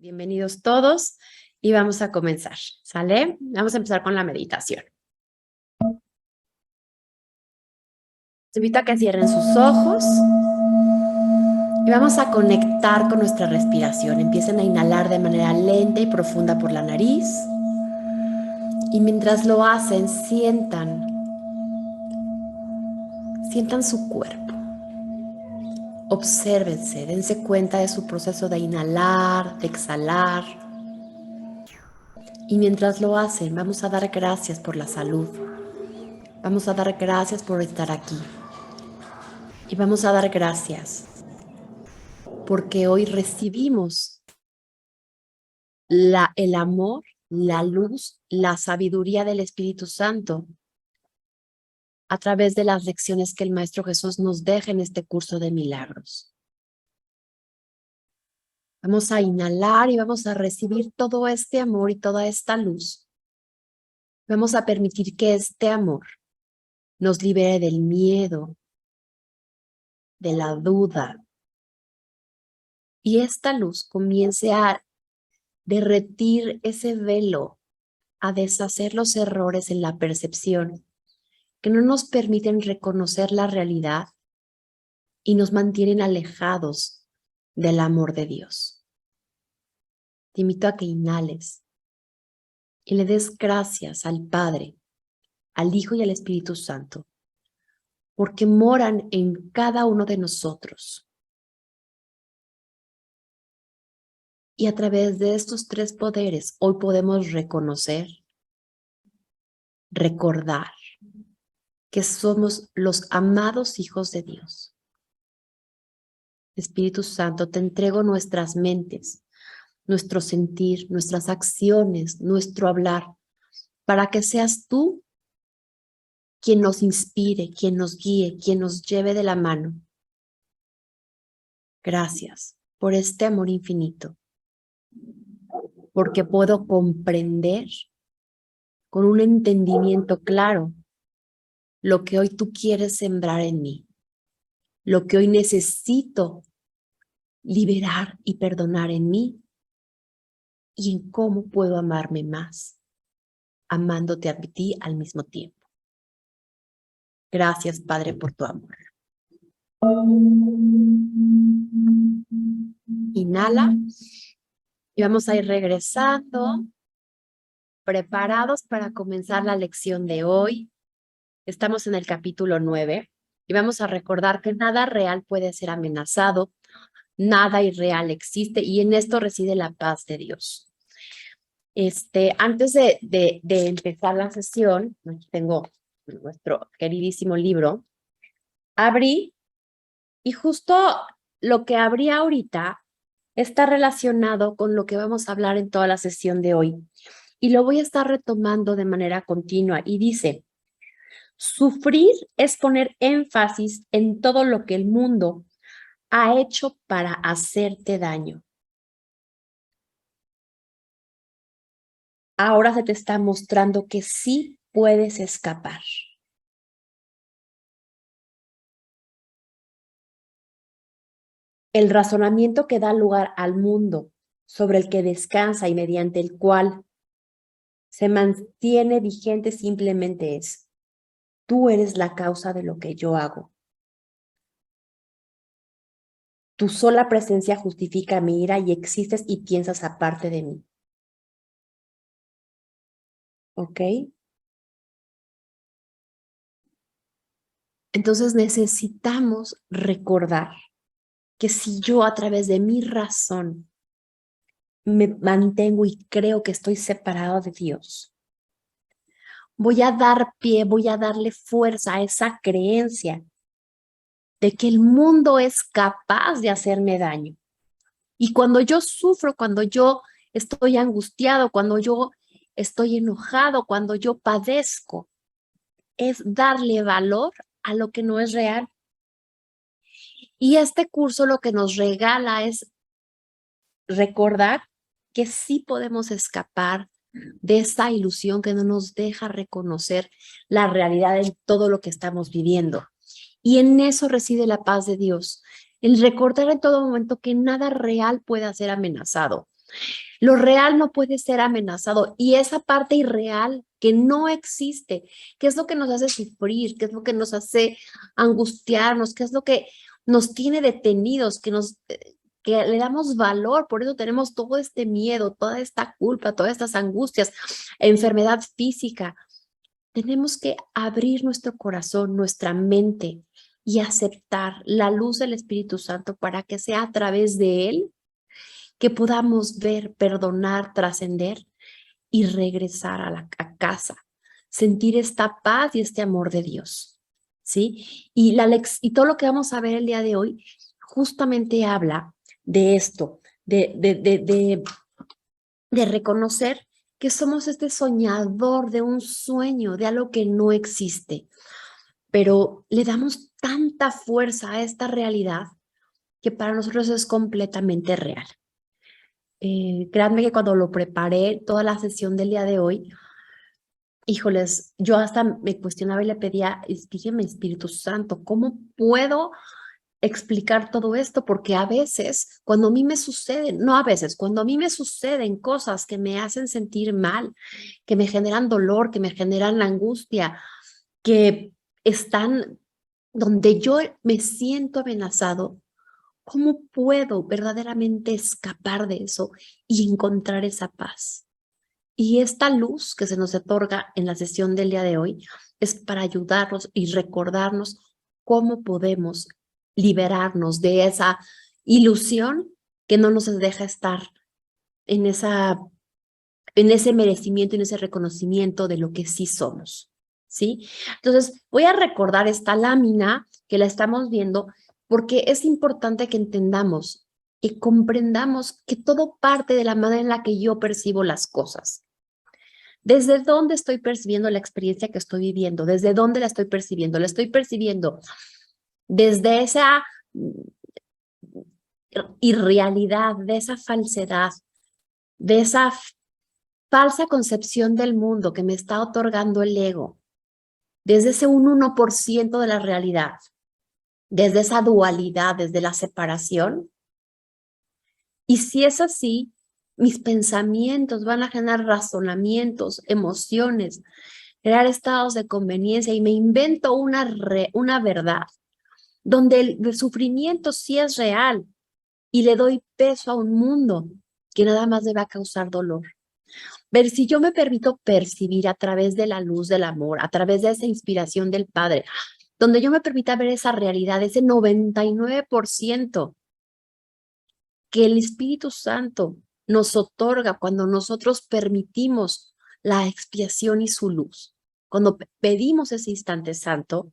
Bienvenidos todos y vamos a comenzar, ¿sale? Vamos a empezar con la meditación. Te invito a que cierren sus ojos y vamos a conectar con nuestra respiración. Empiecen a inhalar de manera lenta y profunda por la nariz y mientras lo hacen, sientan su cuerpo. Obsérvense, dense cuenta de su proceso de inhalar, de exhalar. Y mientras lo hacen, vamos a dar gracias por la salud. Vamos a dar gracias por estar aquí. Y vamos a dar gracias porque hoy recibimos el amor, la luz, la sabiduría del Espíritu Santo a través de las lecciones que el Maestro Jesús nos deja en este curso de milagros. Vamos a inhalar y vamos a recibir todo este amor y toda esta luz. Vamos a permitir que este amor nos libere del miedo, de la duda. Y esta luz comience a derretir ese velo, a deshacer los errores en la percepción que no nos permiten reconocer la realidad y nos mantienen alejados del amor de Dios. Te invito a que inhales y le des gracias al Padre, al Hijo y al Espíritu Santo, porque moran en cada uno de nosotros. Y a través de estos tres poderes, hoy podemos reconocer, recordar que somos los amados hijos de Dios. Espíritu Santo, te entrego nuestras mentes, nuestro sentir, nuestras acciones, nuestro hablar, para que seas tú quien nos inspire, quien nos guíe, quien nos lleve de la mano. Gracias por este amor infinito, porque puedo comprender con un entendimiento claro lo que hoy tú quieres sembrar en mí, lo que hoy necesito liberar y perdonar en mí y en cómo puedo amarme más, amándote a ti al mismo tiempo. Gracias, Padre, por tu amor. Inhala y vamos a ir regresando, preparados para comenzar la lección de hoy. Estamos en el capítulo 9 y vamos a recordar que nada real puede ser amenazado, nada irreal existe y en esto reside la paz de Dios. Antes de empezar la sesión, aquí tengo nuestro queridísimo libro, abrí y justo lo que abrí ahorita está relacionado con lo que vamos a hablar en toda la sesión de hoy y lo voy a estar retomando de manera continua y dice: sufrir es poner énfasis en todo lo que el mundo ha hecho para hacerte daño. Ahora se te está mostrando que sí puedes escapar. El razonamiento que da lugar al mundo, sobre el que descansa y mediante el cual se mantiene vigente, simplemente es: tú eres la causa de lo que yo hago. Tu sola presencia justifica mi ira y existes y piensas aparte de mí. ¿Ok? Entonces necesitamos recordar que si yo a través de mi razón me mantengo y creo que estoy separado de Dios, voy a dar pie, voy a darle fuerza a esa creencia de que el mundo es capaz de hacerme daño. Y cuando yo sufro, cuando yo estoy angustiado, cuando yo estoy enojado, cuando yo padezco, es darle valor a lo que no es real. Y este curso lo que nos regala es recordar que sí podemos escapar de esa ilusión que no nos deja reconocer la realidad en todo lo que estamos viviendo. Y en eso reside la paz de Dios, el recordar en todo momento que nada real puede ser amenazado. Lo real no puede ser amenazado y esa parte irreal que no existe, ¿qué es lo que nos hace sufrir? ¿Qué es lo que nos hace angustiarnos? ¿Qué es lo que nos tiene detenidos? Que le damos valor, por eso tenemos todo este miedo, toda esta culpa, todas estas angustias, enfermedad física. Tenemos que abrir nuestro corazón, nuestra mente y aceptar la luz del Espíritu Santo para que sea a través de él que podamos ver, perdonar, trascender y regresar a casa, sentir esta paz y este amor de Dios, ¿sí? Y todo lo que vamos a ver el día de hoy justamente habla de esto, de reconocer que somos este soñador de un sueño, de algo que no existe, pero le damos tanta fuerza a esta realidad que para nosotros es completamente real. Créanme que cuando lo preparé, toda la sesión del día de hoy, híjoles, yo hasta me cuestionaba y le pedía, explíqueme, Espíritu Santo, ¿cómo puedo explicar todo esto? Porque a veces, cuando a mí me suceden, no a veces, cuando a mí me suceden cosas que me hacen sentir mal, que me generan dolor, que me generan angustia, que están donde yo me siento amenazado, ¿cómo puedo verdaderamente escapar de eso y encontrar esa paz? Y esta luz que se nos otorga en la sesión del día de hoy es para ayudarnos y recordarnos cómo podemos liberarnos de esa ilusión que no nos deja estar en ese merecimiento, en ese reconocimiento de lo que sí somos, ¿sí? Entonces, voy a recordar esta lámina que la estamos viendo porque es importante que entendamos y comprendamos que todo parte de la manera en la que yo percibo las cosas. ¿Desde dónde estoy percibiendo la experiencia que estoy viviendo? ¿Desde dónde la estoy percibiendo? La estoy percibiendo desde esa irrealidad, de esa falsedad, de esa falsa concepción del mundo que me está otorgando el ego, desde ese 1% de la realidad, desde esa dualidad, desde la separación. Y si es así, mis pensamientos van a generar razonamientos, emociones, crear estados de conveniencia y me invento una verdad donde el sufrimiento sí es real y le doy peso a un mundo que nada más me va a causar dolor. Ver si yo me permito percibir a través de la luz del amor, a través de esa inspiración del Padre, donde yo me permita ver esa realidad, ese 99% que el Espíritu Santo nos otorga cuando nosotros permitimos la expiación y su luz. Cuando pedimos ese instante santo,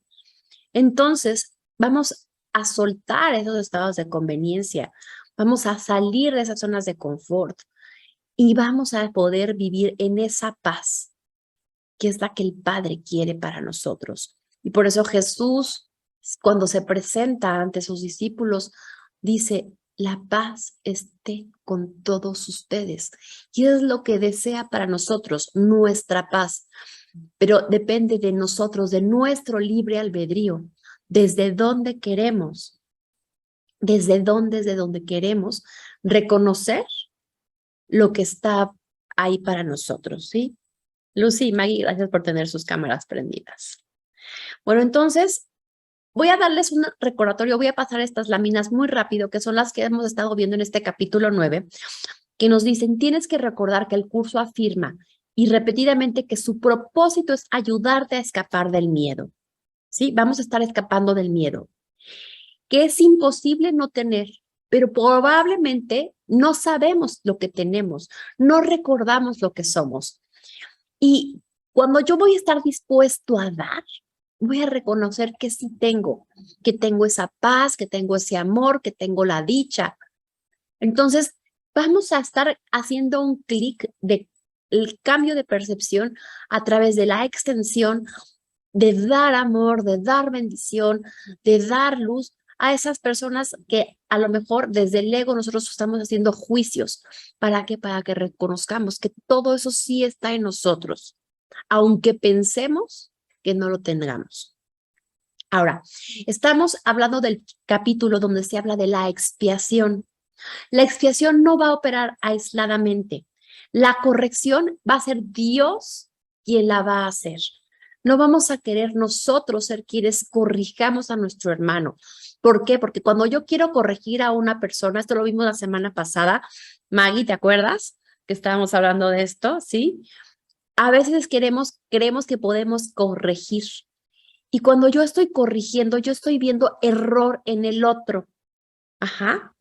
entonces vamos a soltar esos estados de conveniencia, vamos a salir de esas zonas de confort y vamos a poder vivir en esa paz que es la que el Padre quiere para nosotros. Y por eso Jesús, cuando se presenta ante sus discípulos, dice, la paz esté con todos ustedes. Y es lo que desea para nosotros, nuestra paz. Pero depende de nosotros, de nuestro libre albedrío, desde dónde queremos, desde donde queremos reconocer lo que está ahí para nosotros, ¿sí? Lucy y Maggie, gracias por tener sus cámaras prendidas. Bueno, entonces voy a darles un recordatorio, voy a pasar estas láminas muy rápido, que son las que hemos estado viendo en este capítulo 9, que nos dicen, tienes que recordar que el curso afirma y repetidamente que su propósito es ayudarte a escapar del miedo, ¿sí? Vamos a estar escapando del miedo, que es imposible no tener, pero probablemente no sabemos lo que tenemos, no recordamos lo que somos. Y cuando yo voy a estar dispuesto a dar, voy a reconocer que sí tengo, que tengo esa paz, que tengo ese amor, que tengo la dicha. Entonces, vamos a estar haciendo un clic de el cambio de percepción a través de la extensión de dar amor, de dar bendición, de dar luz a esas personas que a lo mejor desde el ego nosotros estamos haciendo juicios. ¿Para qué? Para que reconozcamos que todo eso sí está en nosotros, aunque pensemos que no lo tengamos. Ahora, estamos hablando del capítulo donde se habla de la expiación. La expiación no va a operar aisladamente. La corrección va a ser Dios quien la va a hacer. No vamos a querer nosotros ser quienes corrijamos a nuestro hermano. ¿Por qué? Porque cuando yo quiero corregir a una persona, esto lo vimos la semana pasada, Maggie, ¿te acuerdas? Que estábamos hablando de esto, ¿sí? A veces creemos que podemos corregir. Y cuando yo estoy corrigiendo, yo estoy viendo error en el otro. Ajá.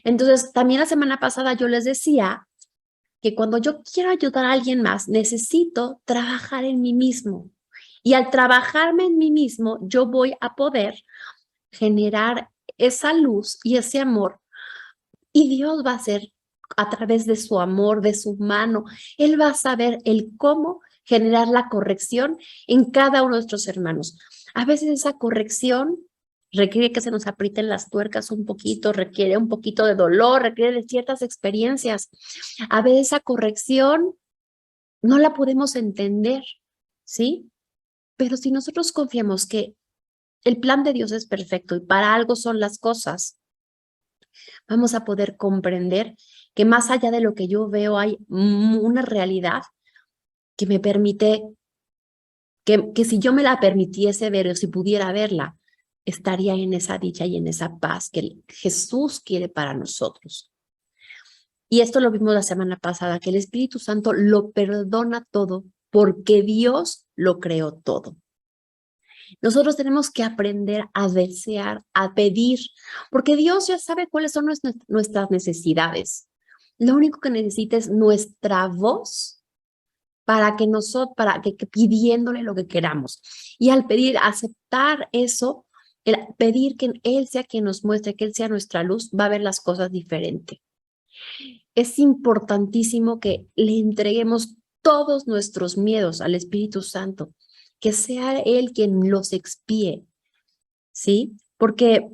Entonces, también la semana pasada yo les decía que cuando yo quiero ayudar a alguien más, necesito trabajar en mí mismo. Y al trabajarme en mí mismo, yo voy a poder generar esa luz y ese amor. Y Dios va a hacer a través de su amor, de su mano. Él va a saber el cómo generar la corrección en cada uno de nuestros hermanos. A veces esa corrección requiere que se nos aprieten las tuercas un poquito, requiere un poquito de dolor, requiere de ciertas experiencias. A veces esa corrección no la podemos entender, ¿sí? Pero si nosotros confiamos que el plan de Dios es perfecto y para algo son las cosas, vamos a poder comprender que más allá de lo que yo veo hay una realidad que me permite, que si yo me la permitiese ver o si pudiera verla, estaría en esa dicha y en esa paz que Jesús quiere para nosotros. Y esto lo vimos la semana pasada, que el Espíritu Santo lo perdona todo porque Dios lo creó todo. Nosotros tenemos que aprender a desear, a pedir, porque Dios ya sabe cuáles son nuestras necesidades. Lo único que necesita es nuestra voz para que pidiéndole lo que queramos. Y al pedir, aceptar eso, el pedir que Él sea quien nos muestre, que Él sea nuestra luz, va a ver las cosas diferente. Es importantísimo que le entreguemos todos nuestros miedos al Espíritu Santo, que sea Él quien los expíe, ¿sí? Porque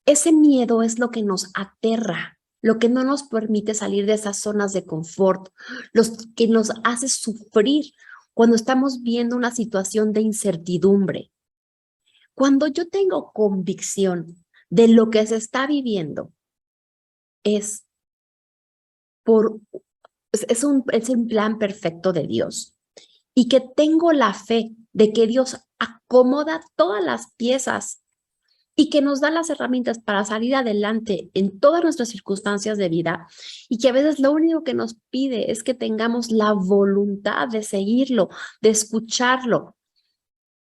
ese miedo es lo que nos aterra, lo que no nos permite salir de esas zonas de confort, los que nos hace sufrir cuando estamos viendo una situación de incertidumbre. Cuando yo tengo convicción de lo que se está viviendo, es por es un plan perfecto de Dios y que tengo la fe de que Dios acomoda todas las piezas y que nos da las herramientas para salir adelante en todas nuestras circunstancias de vida y que a veces lo único que nos pide es que tengamos la voluntad de seguirlo, de escucharlo,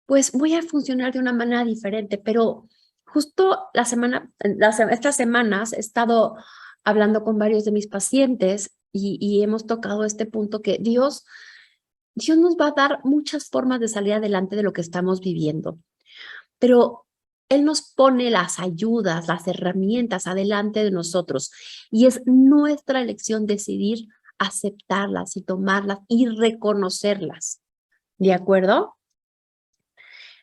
pues voy a funcionar de una manera diferente. Pero justo estas semanas he estado hablando con varios de mis pacientes y hemos tocado este punto que Dios nos va a dar muchas formas de salir adelante de lo que estamos viviendo, pero Él nos pone las ayudas, las herramientas adelante de nosotros y es nuestra elección decidir aceptarlas y tomarlas y reconocerlas. ¿De acuerdo?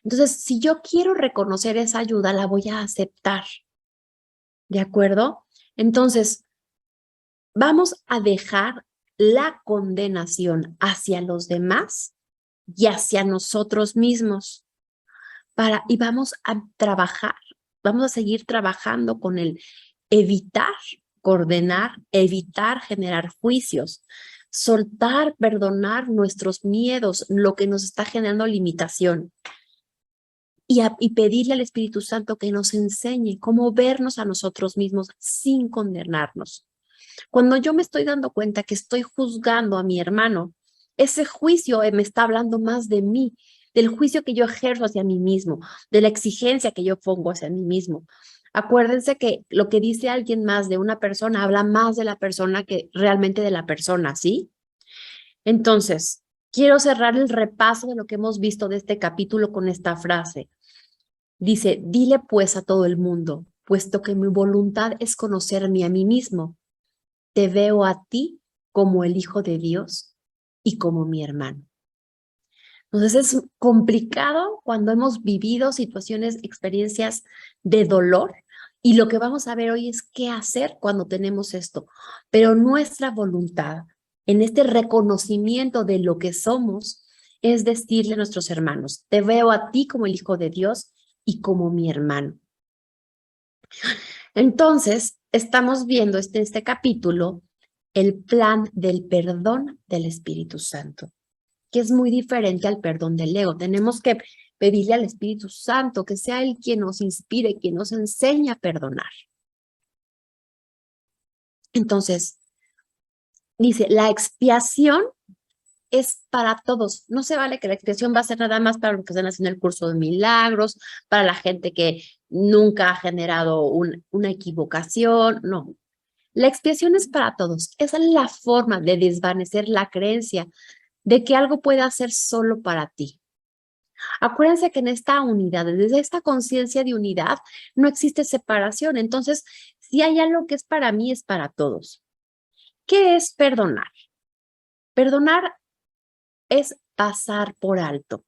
Entonces, si yo quiero reconocer esa ayuda, la voy a aceptar. ¿De acuerdo? Entonces, vamos a dejar la condenación hacia los demás y hacia nosotros mismos. Y vamos a trabajar, vamos a seguir trabajando con el evitar coordenar, evitar generar juicios, soltar, perdonar nuestros miedos, lo que nos está generando limitación. Y pedirle al Espíritu Santo que nos enseñe cómo vernos a nosotros mismos sin condenarnos. Cuando yo me estoy dando cuenta que estoy juzgando a mi hermano, ese juicio me está hablando más de mí, del juicio que yo ejerzo hacia mí mismo, de la exigencia que yo pongo hacia mí mismo. Acuérdense que lo que dice alguien más de una persona habla más de la persona que realmente de la persona, ¿sí? Entonces, quiero cerrar el repaso de lo que hemos visto de este capítulo con esta frase. Dice, dile pues a todo el mundo, puesto que mi voluntad es conocerme a mí mismo, te veo a ti como el Hijo de Dios y como mi hermano. Entonces es complicado cuando hemos vivido situaciones, experiencias de dolor y lo que vamos a ver hoy es qué hacer cuando tenemos esto. Pero nuestra voluntad en este reconocimiento de lo que somos es decirle a nuestros hermanos, te veo a ti como el Hijo de Dios y como mi hermano. Entonces, estamos viendo este capítulo el plan del perdón del Espíritu Santo, que es muy diferente al perdón del ego. Tenemos que pedirle al Espíritu Santo que sea Él quien nos inspire, quien nos enseñe a perdonar. Entonces, dice, la expiación es para todos. No se vale que la expiación va a ser nada más para los que están haciendo el curso de milagros, para la gente que nunca ha generado una equivocación. No, la expiación es para todos. Esa es la forma de desvanecer la creencia de que algo pueda ser solo para ti. Acuérdense que en esta unidad, desde esta conciencia de unidad, no existe separación. Entonces, si hay algo que es para mí, es para todos. ¿Qué es perdonar? Perdonar es pasar por alto.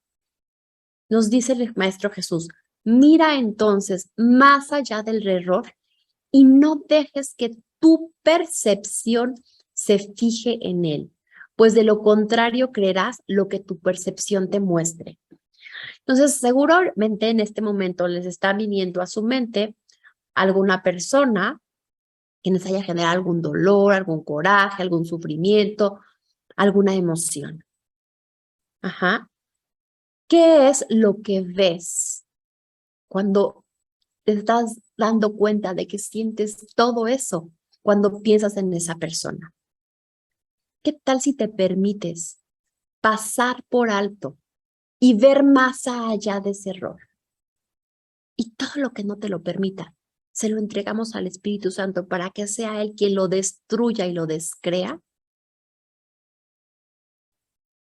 Nos dice el Maestro Jesús, mira entonces más allá del error y no dejes que tu percepción se fije en él, pues de lo contrario creerás lo que tu percepción te muestre. Entonces, seguramente en este momento les está viniendo a su mente alguna persona que les haya generado algún dolor, algún coraje, algún sufrimiento, alguna emoción. Ajá. ¿Qué es lo que ves cuando te estás dando cuenta de que sientes todo eso cuando piensas en esa persona? ¿Qué tal si te permites pasar por alto y ver más allá de ese error? Y todo lo que no te lo permita, se lo entregamos al Espíritu Santo para que sea Él quien lo destruya y lo descrea.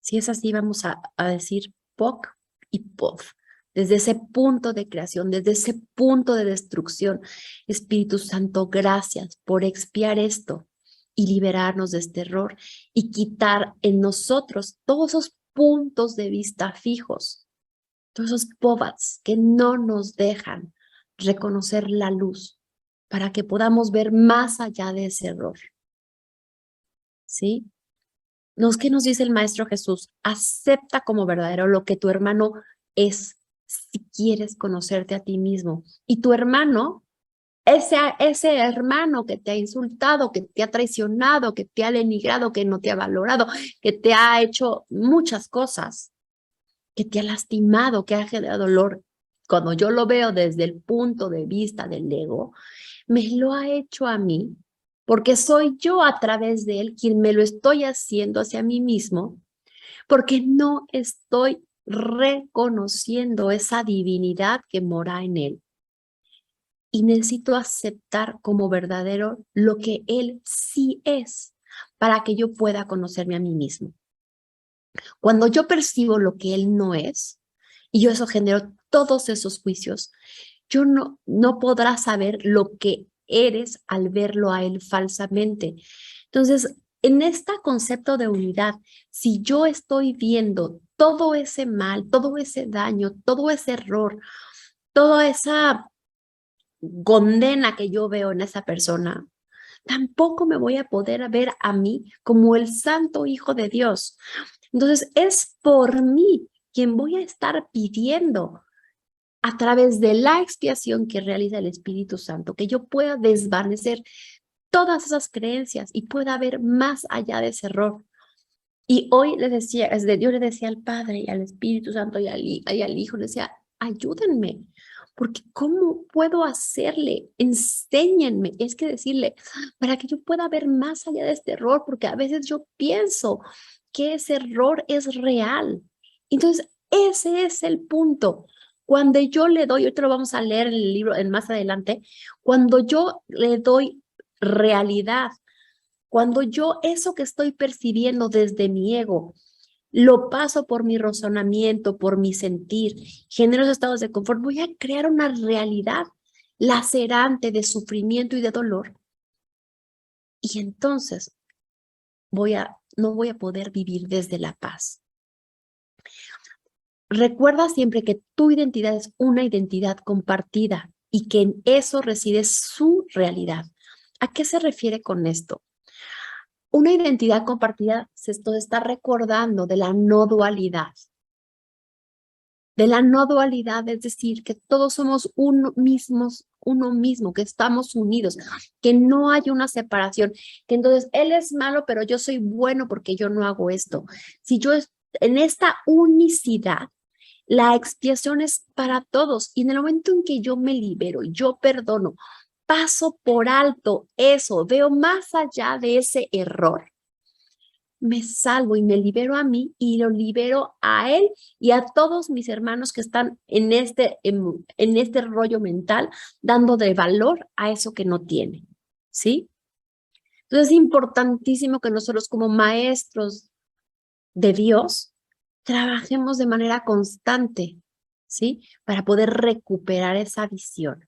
Si es así, vamos a decir POC y POF. Desde ese punto de creación, desde ese punto de destrucción. Espíritu Santo, gracias por expiar esto y liberarnos de este error y quitar en nosotros todos esos puntos de vista fijos, todos esos povats que no nos dejan reconocer la luz para que podamos ver más allá de ese error. ¿Sí? ¿Qué nos dice el Maestro Jesús? Acepta como verdadero lo que tu hermano es, si quieres conocerte a ti mismo. Y tu hermano, ese hermano que te ha insultado, que te ha traicionado, que te ha denigrado, que no te ha valorado, que te ha hecho muchas cosas, que te ha lastimado, que ha generado dolor. Cuando yo lo veo desde el punto de vista del ego, me lo ha hecho a mí, porque soy yo a través de él quien me lo estoy haciendo hacia mí mismo, porque no estoy reconociendo esa divinidad que mora en él. Y necesito aceptar como verdadero lo que él sí es, para que yo pueda conocerme a mí mismo. Cuando yo percibo lo que él no es, y yo eso genero todos esos juicios, yo no podrás saber lo que eres al verlo a él falsamente. Entonces, en este concepto de unidad, si yo estoy viendo todo ese mal, todo ese daño, todo ese error, toda esa condena que yo veo en esa persona, tampoco me voy a poder ver a mí como el santo Hijo de Dios. Entonces, es por mí quien voy a estar pidiendo a través de la expiación que realiza el Espíritu Santo, que yo pueda desvanecer todas esas creencias y pueda ver más allá de ese error. Y hoy le decía, yo le decía al Padre y al Espíritu Santo y al Hijo, le decía, ayúdenme, porque ¿cómo puedo hacerle? Enséñenme. Es que decirle, para que yo pueda ver más allá de este error, porque a veces yo pienso que ese error es real. Entonces, ese es el punto. Cuando yo le doy, ahorita lo vamos a leer en el libro en más adelante, cuando yo le doy realidad, cuando yo eso que estoy percibiendo desde mi ego, lo paso por mi razonamiento, por mi sentir, genero esos estados de confort, voy a crear una realidad lacerante de sufrimiento y de dolor. Y entonces no voy a poder vivir desde la paz. Recuerda siempre que tu identidad es una identidad compartida y que en eso reside su realidad. ¿A qué se refiere con esto? Una identidad compartida se está recordando de la no dualidad. de la no dualidad, es decir, que todos somos uno mismo, que estamos unidos, que no hay una separación, que entonces él es malo, pero yo soy bueno porque yo no hago esto. Si yo en esta unicidad, la expiación es para todos y en el momento en que yo me libero, yo perdono, paso por alto eso, veo más allá de ese error, me salvo y me libero a mí y lo libero a él y a todos mis hermanos que están en este rollo mental, dando de valor a eso que no tiene, ¿sí? Entonces es importantísimo que nosotros como maestros de Dios trabajemos de manera constante, ¿sí? Para poder recuperar esa visión.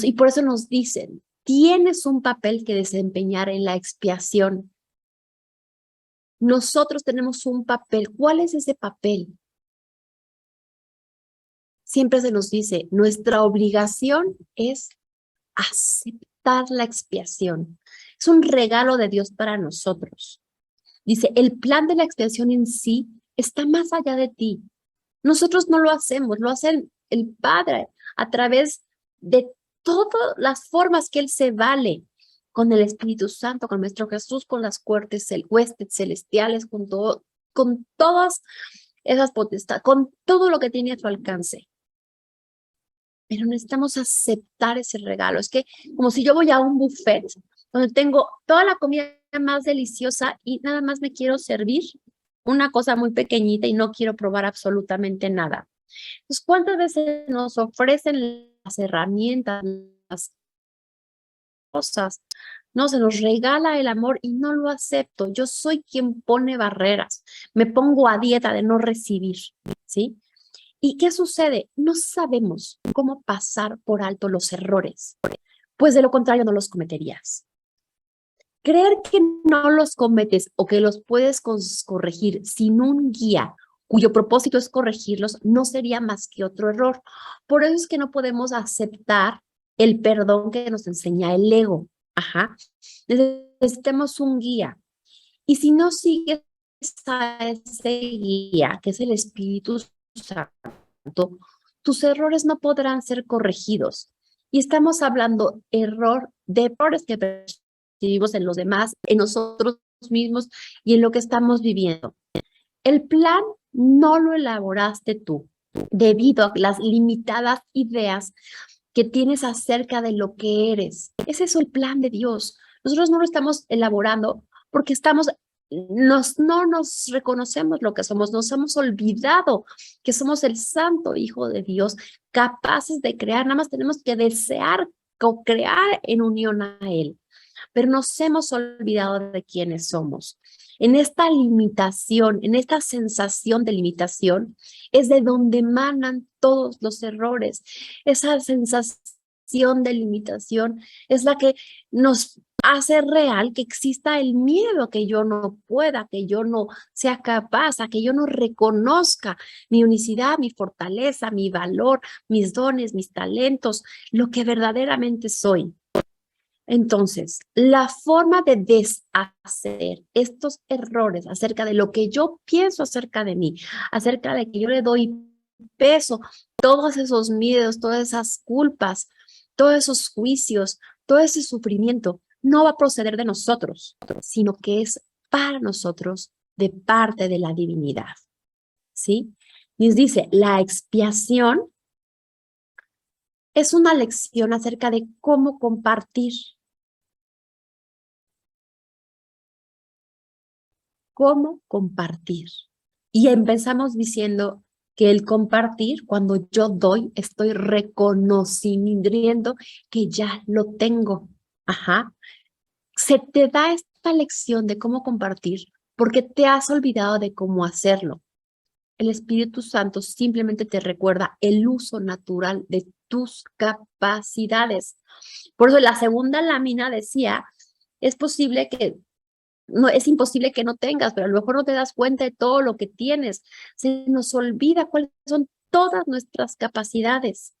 Y por eso nos dicen, tienes un papel que desempeñar en la expiación. Nosotros tenemos un papel. ¿Cuál es ese papel? Siempre se nos dice, nuestra obligación es aceptar la expiación. Es un regalo de Dios para nosotros. Dice, el plan de la expiación en sí está más allá de ti. Nosotros no lo hacemos, lo hace el Padre a través de todas las formas que Él se vale con el Espíritu Santo, con nuestro Jesús, con las huestes celestiales, con todas esas potestades, con todo lo que tiene a su alcance. Pero necesitamos aceptar ese regalo. Es que como si yo voy a un buffet donde tengo toda la comida más deliciosa y nada más me quiero servir una cosa muy pequeñita y no quiero probar absolutamente nada. Entonces, ¿cuántas veces nos ofrecen las herramientas, las cosas? No, se nos regala el amor y no lo acepto. Yo soy quien pone barreras. Me pongo a dieta de no recibir, ¿sí? ¿Y qué sucede? No sabemos cómo pasar por alto los errores, pues de lo contrario no los cometerías. Creer que no los cometes o que los puedes corregir sin un guía cuyo propósito es corregirlos, no sería más que otro error. Por eso es que no podemos aceptar el perdón que nos enseña el ego. Ajá. Necesitamos un guía. Y si no sigues a ese guía, que es el Espíritu Santo, tus errores no podrán ser corregidos. Y estamos hablando de errores que percibimos en los demás, en nosotros mismos y en lo que estamos viviendo. El plan no lo elaboraste tú debido a las limitadas ideas que tienes acerca de lo que eres. Ese es el plan de Dios. Nosotros no lo estamos elaborando porque no nos reconocemos lo que somos, nos hemos olvidado que somos el santo Hijo de Dios, capaces de crear, nada más tenemos que desear co-crear en unión a Él, pero nos hemos olvidado de quiénes somos. En esta limitación, en esta sensación de limitación, es de donde emanan todos los errores. Esa sensación de limitación es la que nos hace real que exista el miedo a que yo no pueda, que yo no sea capaz, a que yo no reconozca mi unicidad, mi fortaleza, mi valor, mis dones, mis talentos, lo que verdaderamente soy. Entonces, la forma de deshacer estos errores acerca de lo que yo pienso acerca de mí, acerca de que yo le doy peso, todos esos miedos, todas esas culpas, todos esos juicios, todo ese sufrimiento, no va a proceder de nosotros, sino que es para nosotros de parte de la divinidad. ¿Sí? Nos dice, la expiación es una lección acerca de cómo compartir. ¿Cómo compartir? Y empezamos diciendo que el compartir, cuando yo doy, estoy reconociendo que ya lo tengo. Ajá. Se te da esta lección de cómo compartir porque te has olvidado de cómo hacerlo. El Espíritu Santo simplemente te recuerda el uso natural de tus capacidades. Por eso la segunda lámina decía, es posible que no, es imposible que no tengas, pero a lo mejor no te das cuenta de todo lo que tienes. Se nos olvida cuáles son todas nuestras capacidades.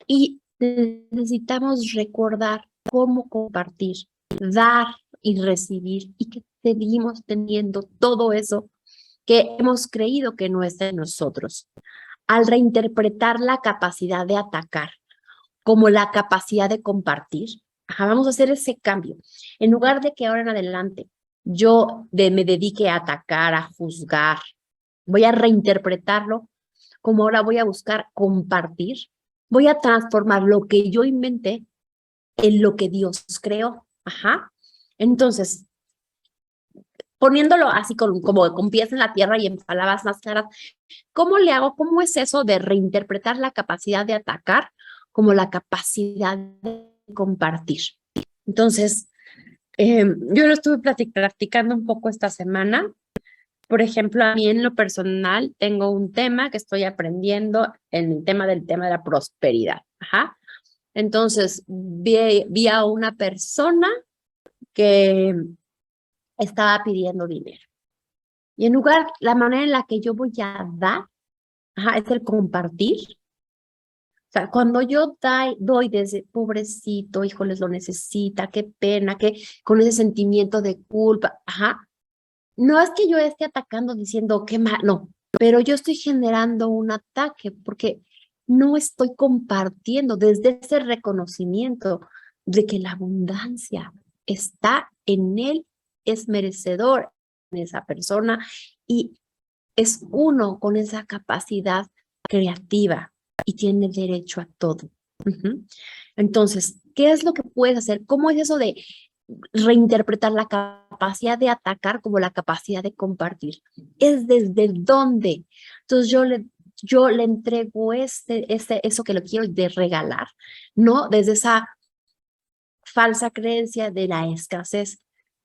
Y necesitamos recordar cómo compartir, dar y recibir, y que seguimos teniendo todo eso que hemos creído que no está en nosotros. al reinterpretar la capacidad de atacar como la capacidad de compartir, vamos a hacer ese cambio. En lugar de que ahora en adelante me dedique a atacar, a juzgar, voy a reinterpretarlo como ahora voy a buscar compartir, voy a transformar lo que yo inventé en lo que Dios creó. Entonces, poniéndolo así como con pies en la tierra y en palabras más claras, ¿cómo le hago? ¿Cómo es eso de reinterpretar la capacidad de atacar como la capacidad de compartir? Entonces, yo lo estuve practicando un poco esta semana. Por ejemplo, a mí en lo personal tengo un tema que estoy aprendiendo en el tema de la prosperidad. Entonces, vi a una persona que estaba pidiendo dinero. Y en lugar, la manera en la que yo voy a dar, es el compartir. O sea, cuando yo doy desde pobrecito, híjoles, lo necesita, qué pena, que con ese sentimiento de culpa, no es que yo esté atacando diciendo qué mal, no, pero yo estoy generando un ataque porque no estoy compartiendo desde ese reconocimiento de que la abundancia está en él, es merecedor en esa persona y es uno con esa capacidad creativa y tiene derecho a todo. Entonces, ¿qué es lo que puedes hacer? ¿Cómo es eso de reinterpretar la capacidad de atacar como la capacidad de compartir? Es desde dónde. Entonces yo le entrego eso que lo quiero de regalar, no desde esa falsa creencia de la escasez,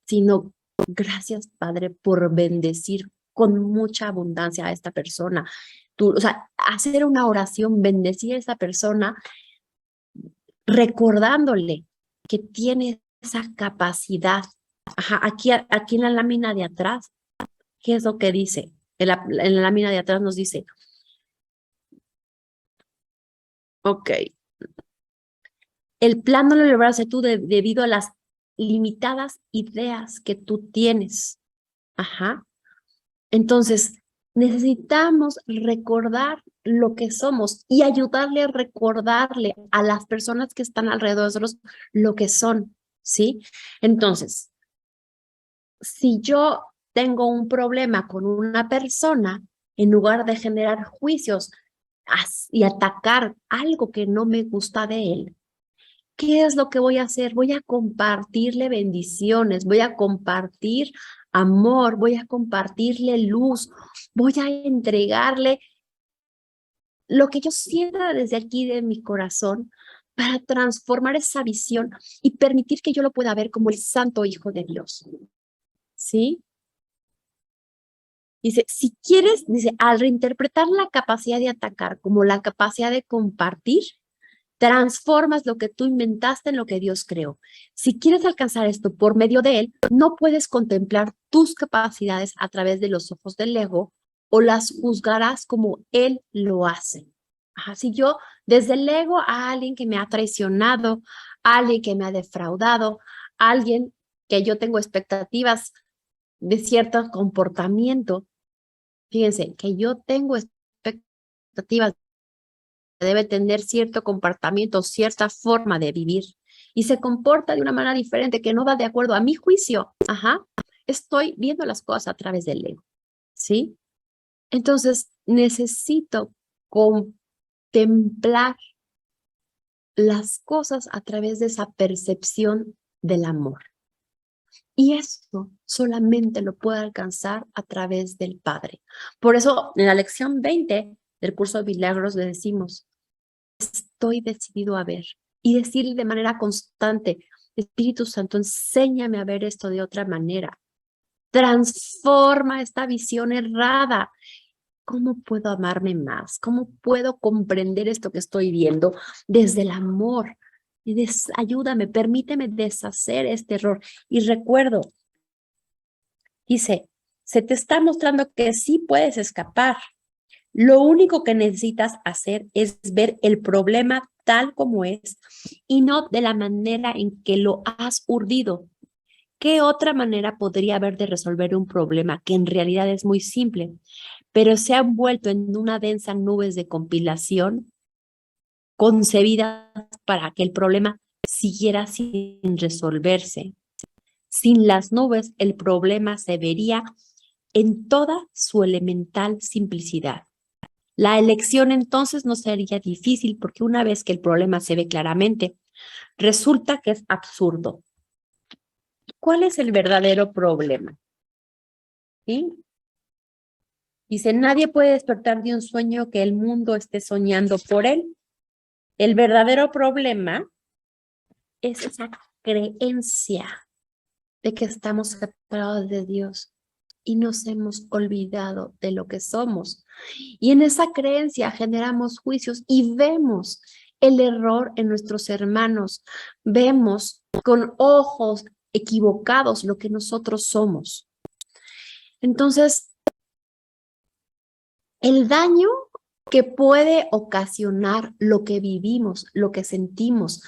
sino gracias, Padre, por bendecir con mucha abundancia a esta persona. O sea, hacer una oración, bendecir a esta persona, recordándole que tiene esa capacidad. Aquí en la lámina de atrás, ¿qué es lo que dice? En la lámina de atrás nos dice, ok, el plan no lo lograste tú debido a las limitadas ideas que tú tienes. Entonces, necesitamos recordar lo que somos y ayudarle a recordarle a las personas que están alrededor de nosotros lo que son, ¿sí? Entonces, si yo tengo un problema con una persona, en lugar de generar juicios y atacar algo que no me gusta de él, ¿qué es lo que voy a hacer? Voy a compartirle bendiciones, voy a compartir amor, voy a compartirle luz, voy a entregarle lo que yo sienta desde aquí de mi corazón para transformar esa visión y permitir que yo lo pueda ver como el santo Hijo de Dios. ¿Sí? Dice, si quieres, dice, al reinterpretar la capacidad de atacar como la capacidad de compartir, transformas lo que tú inventaste en lo que Dios creó. Si quieres alcanzar esto por medio de Él, no puedes contemplar tus capacidades a través de los ojos del ego o las juzgarás como Él lo hace. Si yo desde el ego a alguien que me ha traicionado, a alguien que me ha defraudado, a alguien que yo tengo expectativas de cierto comportamiento, fíjense que yo tengo expectativas, debe tener cierto comportamiento, cierta forma de vivir y se comporta de una manera diferente que no va de acuerdo a mi juicio. Estoy viendo las cosas a través del ego, ¿sí? Entonces necesito contemplar las cosas a través de esa percepción del amor. Y esto solamente lo puedo alcanzar a través del Padre. Por eso en la lección 20 del curso de milagros le decimos, estoy decidido a ver y decirle de manera constante, Espíritu Santo, enséñame a ver esto de otra manera. Transforma esta visión errada. ¿Cómo puedo amarme más? ¿Cómo puedo comprender esto que estoy viendo desde el amor? Y ayúdame, permíteme deshacer este error. Y recuerdo, dice, se te está mostrando que sí puedes escapar. Lo único que necesitas hacer es ver el problema tal como es y no de la manera en que lo has urdido. ¿Qué otra manera podría haber de resolver un problema que en realidad es muy simple? pero se ha envuelto en una densa nubes de compilación concebidas para que el problema siguiera sin resolverse. Sin las nubes, el problema se vería en toda su elemental simplicidad. La elección entonces no sería difícil porque una vez que el problema se ve claramente, resulta que es absurdo. ¿Cuál es el verdadero problema? ¿Sí? Dice, nadie puede despertar de un sueño que el mundo esté soñando por él. El verdadero problema es esa creencia de que estamos separados de Dios y nos hemos olvidado de lo que somos. Y en esa creencia generamos juicios y vemos el error en nuestros hermanos. Vemos con ojos equivocados lo que nosotros somos. Entonces, el daño que puede ocasionar lo que vivimos, lo que sentimos,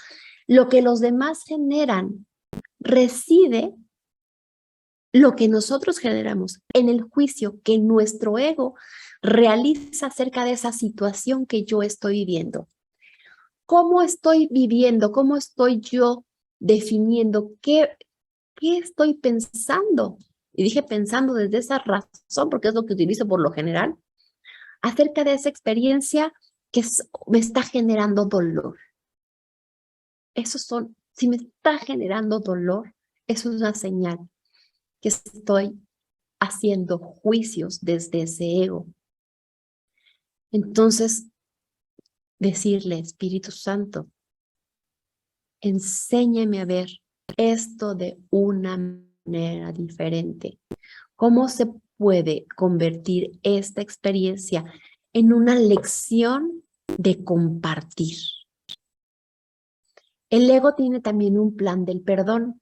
lo que los demás generan, reside lo que nosotros generamos en el juicio que nuestro ego realiza acerca de esa situación que yo estoy viviendo. ¿Cómo estoy viviendo? ¿Cómo estoy yo definiendo qué estoy pensando? Y dije pensando desde esa razón, porque es lo que utilizo por lo general, acerca de esa experiencia que me está generando dolor. Si me está generando dolor, eso es una señal que estoy haciendo juicios desde ese ego. Entonces, decirle, Espíritu Santo, enséñame a ver esto de una manera diferente. ¿Cómo se puede convertir esta experiencia en una lección de compartir? El ego tiene también un plan del perdón.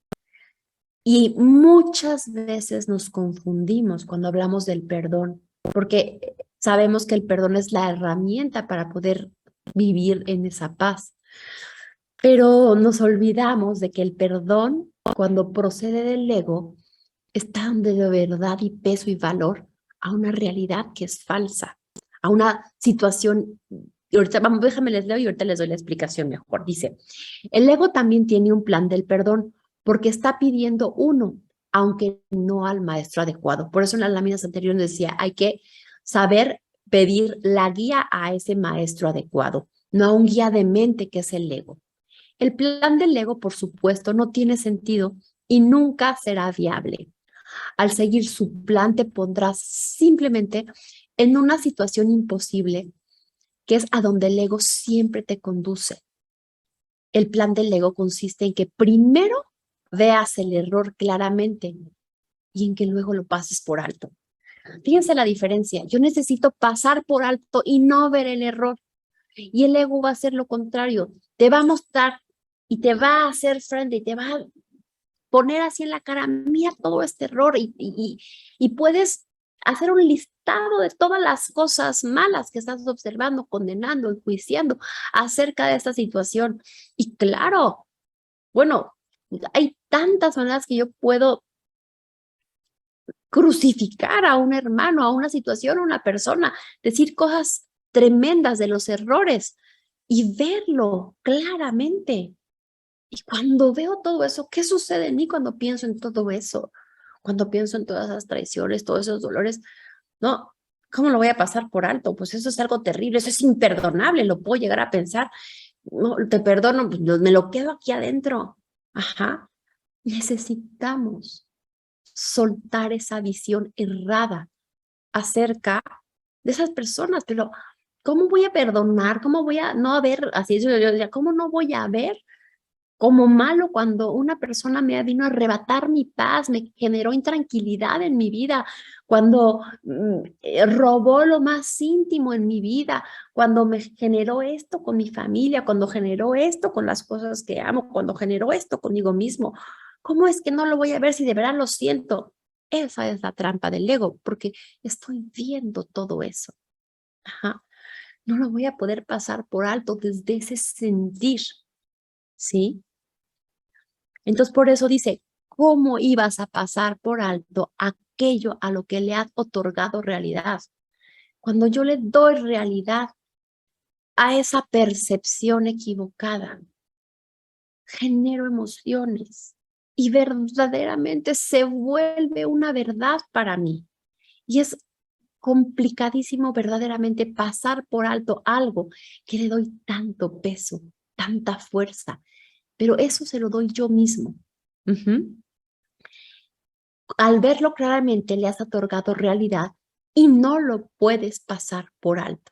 Y muchas veces nos confundimos cuando hablamos del perdón, porque sabemos que el perdón es la herramienta para poder vivir en esa paz. Pero nos olvidamos de que el perdón, cuando procede del ego, está dando de verdad y peso y valor a una realidad que es falsa, a una situación. Y ahorita, vamos, déjame les leo y ahorita les doy la explicación mejor. Dice, el ego también tiene un plan del perdón porque está pidiendo uno, aunque no al maestro adecuado. Por eso en las láminas anteriores decía, hay que saber pedir la guía a ese maestro adecuado, no a un guía de mente que es el ego. El plan del ego, por supuesto, no tiene sentido y nunca será viable. Al seguir su plan te pondrás simplemente en una situación imposible, que es a donde el ego siempre te conduce. El plan del ego consiste en que primero veas el error claramente y en que luego lo pases por alto. Fíjense la diferencia. Yo necesito pasar por alto y no ver el error. Y el ego va a hacer lo contrario. Te va a mostrar y te va a hacer frente y te va a poner así en la cara, mira todo este error y puedes hacer un listado de todas las cosas malas que estás observando, condenando, enjuiciando acerca de esta situación. Y claro, bueno, hay tantas maneras que yo puedo crucificar a un hermano, a una situación, a una persona, decir cosas tremendas de los errores y verlo claramente. Y cuando veo todo eso, ¿qué sucede en mí cuando pienso en todo eso? Cuando pienso en todas esas traiciones, todos esos dolores, no, ¿cómo lo voy a pasar por alto? Pues eso es algo terrible, eso es imperdonable, lo puedo llegar a pensar. No, te perdono, pues me lo quedo aquí adentro. Ajá. Necesitamos soltar esa visión errada acerca de esas personas, pero ¿cómo voy a perdonar? ¿Cómo voy a no ver así? ¿Cómo no voy a ver como malo cuando una persona me vino a arrebatar mi paz, me generó intranquilidad en mi vida, cuando robó lo más íntimo en mi vida, cuando me generó esto con mi familia, cuando generó esto con las cosas que amo, cuando generó esto conmigo mismo? ¿Cómo es que no lo voy a ver si de verdad lo siento? Esa es la trampa del ego, porque estoy viendo todo eso. Ajá. No lo voy a poder pasar por alto desde ese sentir, ¿sí? Entonces, por eso dice, ¿cómo ibas a pasar por alto aquello a lo que le has otorgado realidad? Cuando yo le doy realidad a esa percepción equivocada, genero emociones y verdaderamente se vuelve una verdad para mí. Y es complicadísimo verdaderamente pasar por alto algo que le doy tanto peso, tanta fuerza, pero eso se lo doy yo mismo. Ujú. Al verlo claramente le has otorgado realidad y no lo puedes pasar por alto.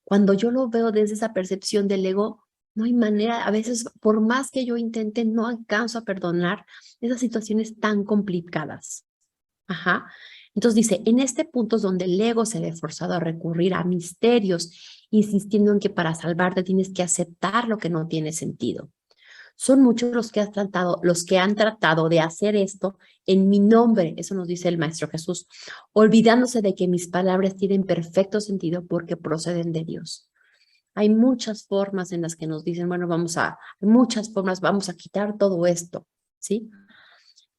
Cuando yo lo veo desde esa percepción del ego, no hay manera, a veces por más que yo intente, no alcanzo a perdonar esas situaciones tan complicadas. Ajá. Entonces dice, en este punto es donde el ego se ve forzado a recurrir a misterios, insistiendo en que para salvarte tienes que aceptar lo que no tiene sentido. Son muchos los que han tratado de hacer esto en mi nombre, eso nos dice el Maestro Jesús, olvidándose de que mis palabras tienen perfecto sentido porque proceden de Dios. Hay muchas formas en las que nos dicen, bueno, muchas formas, vamos a quitar todo esto, ¿sí?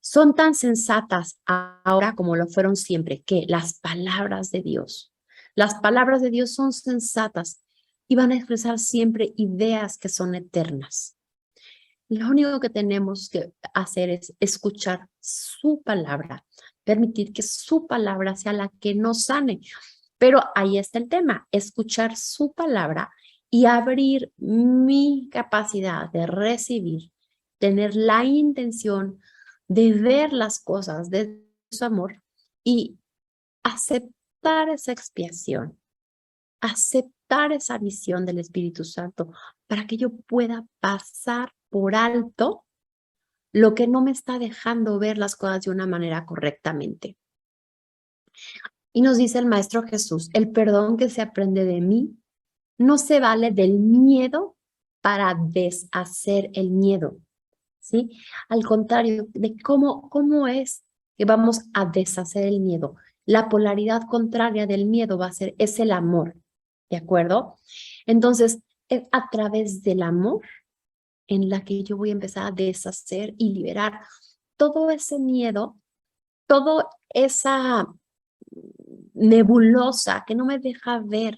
Son tan sensatas ahora como lo fueron siempre, que las palabras de Dios son sensatas y van a expresar siempre ideas que son eternas. Lo único que tenemos que hacer es escuchar su palabra, permitir que su palabra sea la que nos sane. Pero ahí está el tema, escuchar su palabra y abrir mi capacidad de recibir, tener la intención de ver las cosas de su amor y aceptar esa expiación, aceptar esa visión del Espíritu Santo para que yo pueda pasar por alto lo que no me está dejando ver las cosas de una manera correctamente. Y nos dice el Maestro Jesús, el perdón que se aprende de mí no se vale del miedo para deshacer el miedo, ¿sí? Al contrario, de cómo es que vamos a deshacer el miedo. La polaridad contraria del miedo es el amor, ¿de acuerdo? Entonces, es a través del amor en la que yo voy a empezar a deshacer y liberar todo ese miedo, toda esa nebulosa que no me deja ver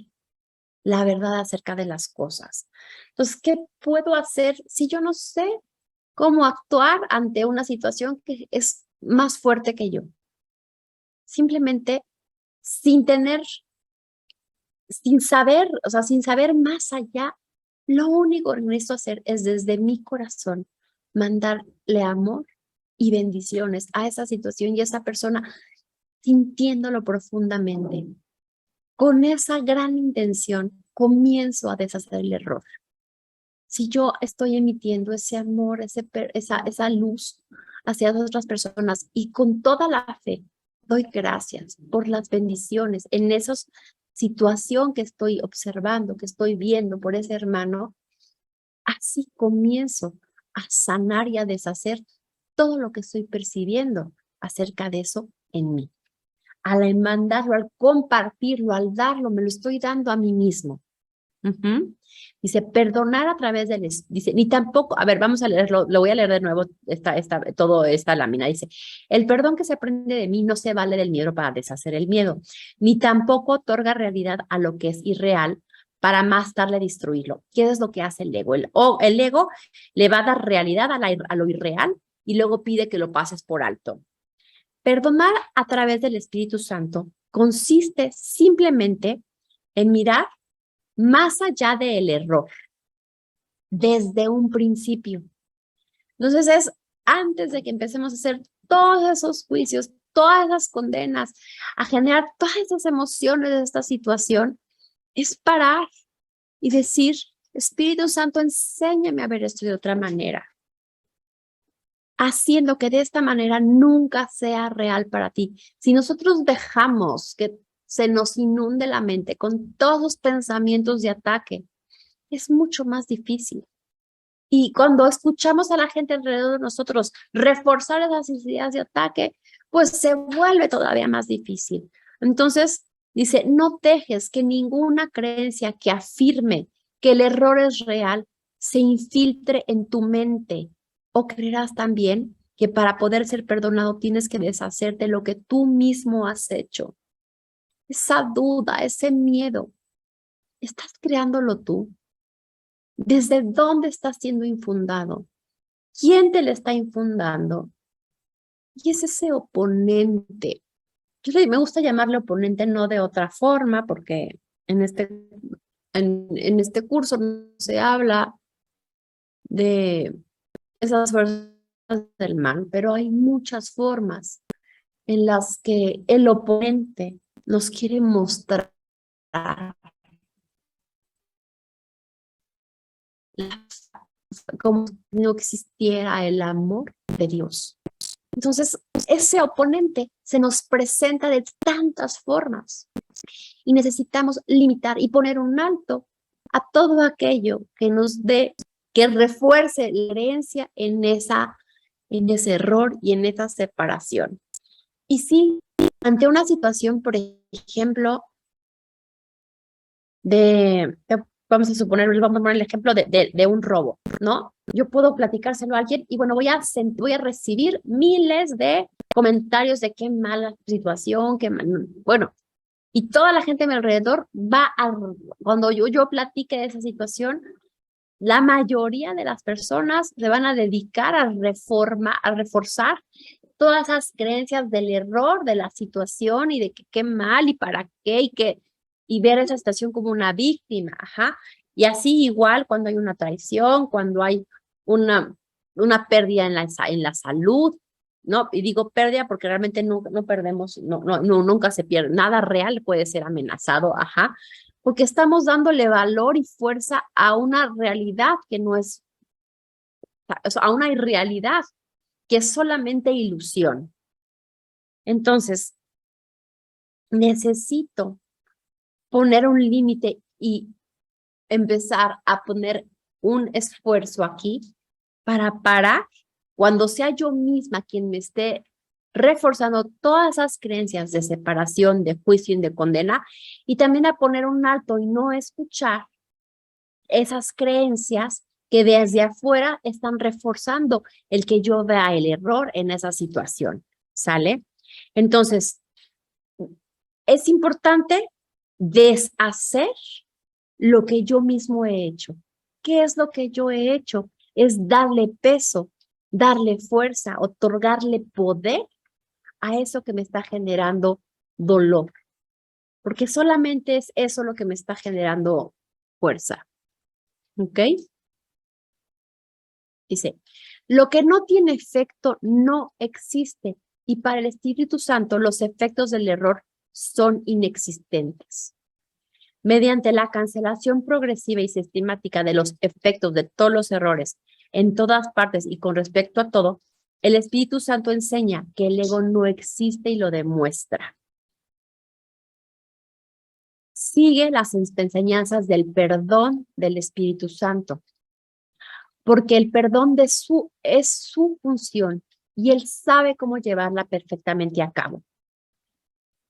la verdad acerca de las cosas. Entonces, ¿qué puedo hacer si yo no sé cómo actuar ante una situación que es más fuerte que yo? Simplemente sin tener, sin saber, o sea, sin saber más allá, lo único que necesito hacer es desde mi corazón mandarle amor y bendiciones a esa situación y a esa persona sintiéndolo profundamente. Con esa gran intención comienzo a deshacer el error. Si yo estoy emitiendo ese amor, esa luz hacia otras personas y con toda la fe doy gracias por las bendiciones en esa situación que estoy observando, que estoy viendo por ese hermano, así comienzo a sanar y a deshacer todo lo que estoy percibiendo acerca de eso en mí. Al mandarlo, al compartirlo, al darlo, me lo estoy dando a mí mismo. Ujú. Dice, perdonar a través del... Dice, ni tampoco... A ver, vamos a leerlo, lo voy a leer de nuevo, toda esta lámina. Dice, el perdón que se aprende de mí no se vale del miedo para deshacer el miedo, ni tampoco otorga realidad a lo que es irreal para más tarde destruirlo. ¿Qué es lo que hace el ego? El ego le va a dar realidad a lo irreal y luego pide que lo pases por alto. Perdonar a través del Espíritu Santo consiste simplemente en mirar más allá del error, desde un principio. Entonces es antes de que empecemos a hacer todos esos juicios, todas esas condenas, a generar todas esas emociones de esta situación, es parar y decir, Espíritu Santo, enséñame a ver esto de otra manera, haciendo que de esta manera nunca sea real para ti. Si nosotros dejamos que se nos inunde la mente con todos los pensamientos de ataque, es mucho más difícil. Y cuando escuchamos a la gente alrededor de nosotros reforzar esas ideas de ataque, pues se vuelve todavía más difícil. Entonces, dice, no dejes que ninguna creencia que afirme que el error es real se infiltre en tu mente. O creerás también que para poder ser perdonado tienes que deshacerte de lo que tú mismo has hecho. esa duda, ese miedo, ¿estás creándolo tú? ¿Desde dónde está siendo infundado? ¿Quién te lo está infundando? Y es ese oponente. Me gusta llamarle oponente, no de otra forma, porque en en este curso no se habla de esas fuerzas del mal, pero hay muchas formas en las que el oponente nos quiere mostrar como si no existiera el amor de Dios. Entonces, ese oponente se nos presenta de tantas formas y necesitamos limitar y poner un alto a todo aquello que nos dé, que refuerce la creencia en ese error y en esa separación. Y sí, ante una situación, por ejemplo, vamos a poner el ejemplo de un robo, ¿no? Yo puedo platicárselo a alguien y bueno, voy a recibir miles de comentarios de qué mala situación, bueno, y toda la gente a mi alrededor cuando yo platique de esa situación, la mayoría de las personas se van a dedicar a reforzar todas esas creencias del error de la situación y de que qué mal y para qué y ver esa situación como una víctima, ajá. Y así igual cuando hay una traición, cuando hay una, una pérdida en en la salud, ¿no? Y digo pérdida porque realmente no perdemos, nunca se pierde, nada real puede ser amenazado, ajá, porque estamos dándole valor y fuerza a una realidad que no es, o sea, a una irrealidad que es solamente ilusión. Entonces, necesito poner un límite y empezar a poner un esfuerzo aquí para parar cuando sea yo misma quien me esté reforzando todas esas creencias de separación, de juicio y de condena, y también a poner un alto y no escuchar esas creencias que desde afuera están reforzando el que yo vea el error en esa situación, ¿sale? Entonces, es importante deshacer lo que yo mismo he hecho. ¿Qué es lo que yo he hecho? Es darle peso, darle fuerza, otorgarle poder a eso que me está generando dolor, porque solamente es eso lo que me está generando fuerza. ¿Ok? Dice, lo que no tiene efecto no existe y para el Espíritu Santo los efectos del error son inexistentes. Mediante la cancelación progresiva y sistemática de los efectos de todos los errores en todas partes y con respecto a todo, el Espíritu Santo enseña que el ego no existe y lo demuestra. Sigue las enseñanzas del perdón del Espíritu Santo, porque el perdón es su función y él sabe cómo llevarla perfectamente a cabo.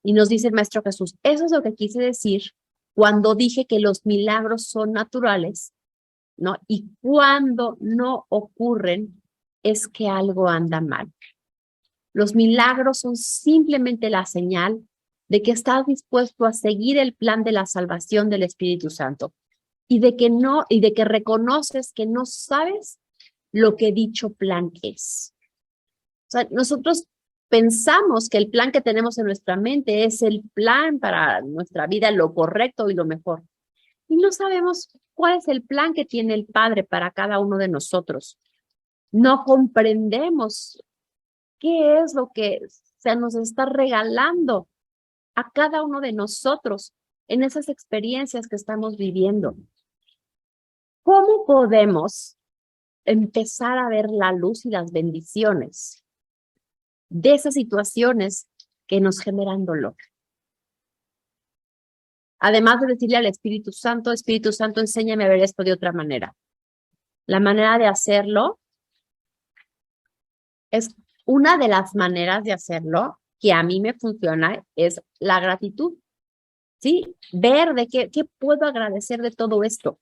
Y nos dice el Maestro Jesús, eso es lo que quise decir cuando dije que los milagros son naturales, ¿no? Y cuando no ocurren es que algo anda mal. Los milagros son simplemente la señal de que estás dispuesto a seguir el plan de la salvación del Espíritu Santo y de que reconoces que no sabes lo que dicho plan es. O sea, nosotros pensamos que el plan que tenemos en nuestra mente es el plan para nuestra vida, lo correcto y lo mejor. Y no sabemos cuál es el plan que tiene el Padre para cada uno de nosotros. No comprendemos qué es lo que se nos está regalando a cada uno de nosotros en esas experiencias que estamos viviendo. ¿Cómo podemos empezar a ver la luz y las bendiciones de esas situaciones que nos generan dolor? Además de decirle al Espíritu Santo, enséñame a ver esto de otra manera. La manera de hacerlo es una de las maneras de hacerlo que a mí me funciona es la gratitud, ¿sí? Ver de qué puedo agradecer de todo esto.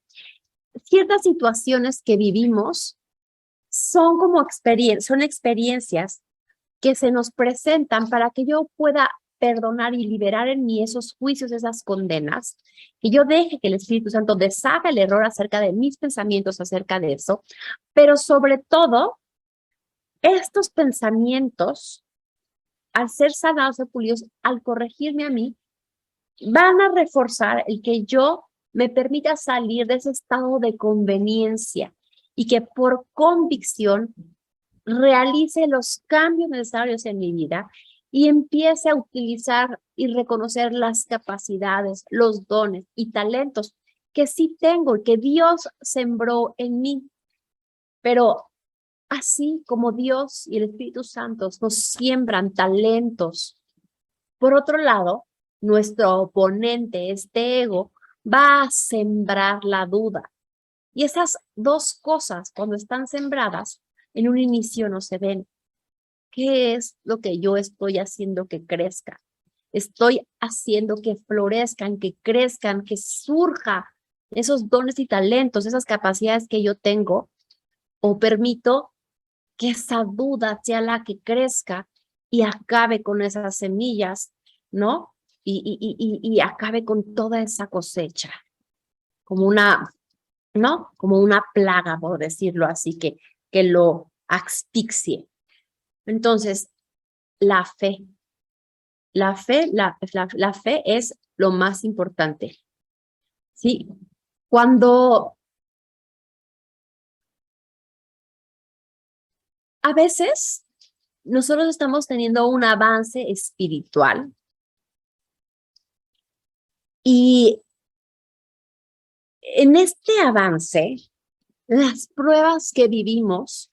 Ciertas situaciones que vivimos son experiencias que se nos presentan para que yo pueda perdonar y liberar en mí esos juicios, esas condenas, que yo deje que el Espíritu Santo deshaga el error acerca de mis pensamientos acerca de eso, pero sobre todo, estos pensamientos, al ser sanados y pulidos, al corregirme a mí, van a reforzar el que yo me permita salir de ese estado de conveniencia y que por convicción realice los cambios necesarios en mi vida y empiece a utilizar y reconocer las capacidades, los dones y talentos que sí tengo y que Dios sembró en mí. Pero así como Dios y el Espíritu Santo nos siembran talentos, por otro lado, nuestro oponente, este ego, va a sembrar la duda. Y esas dos cosas, cuando están sembradas, en un inicio no se ven. ¿Qué es lo que yo estoy haciendo que crezca? Estoy haciendo que florezcan, que crezcan, que surja esos dones y talentos, esas capacidades que yo tengo, o permito que esa duda sea la que crezca y acabe con esas semillas, ¿no? Y acabe con toda esa cosecha, como una, ¿no? Como una plaga, por decirlo así, que lo asfixie. Entonces, la fe. La fe es lo más importante, ¿sí? Cuando a veces nosotros estamos teniendo un avance espiritual y en este avance, las pruebas que vivimos,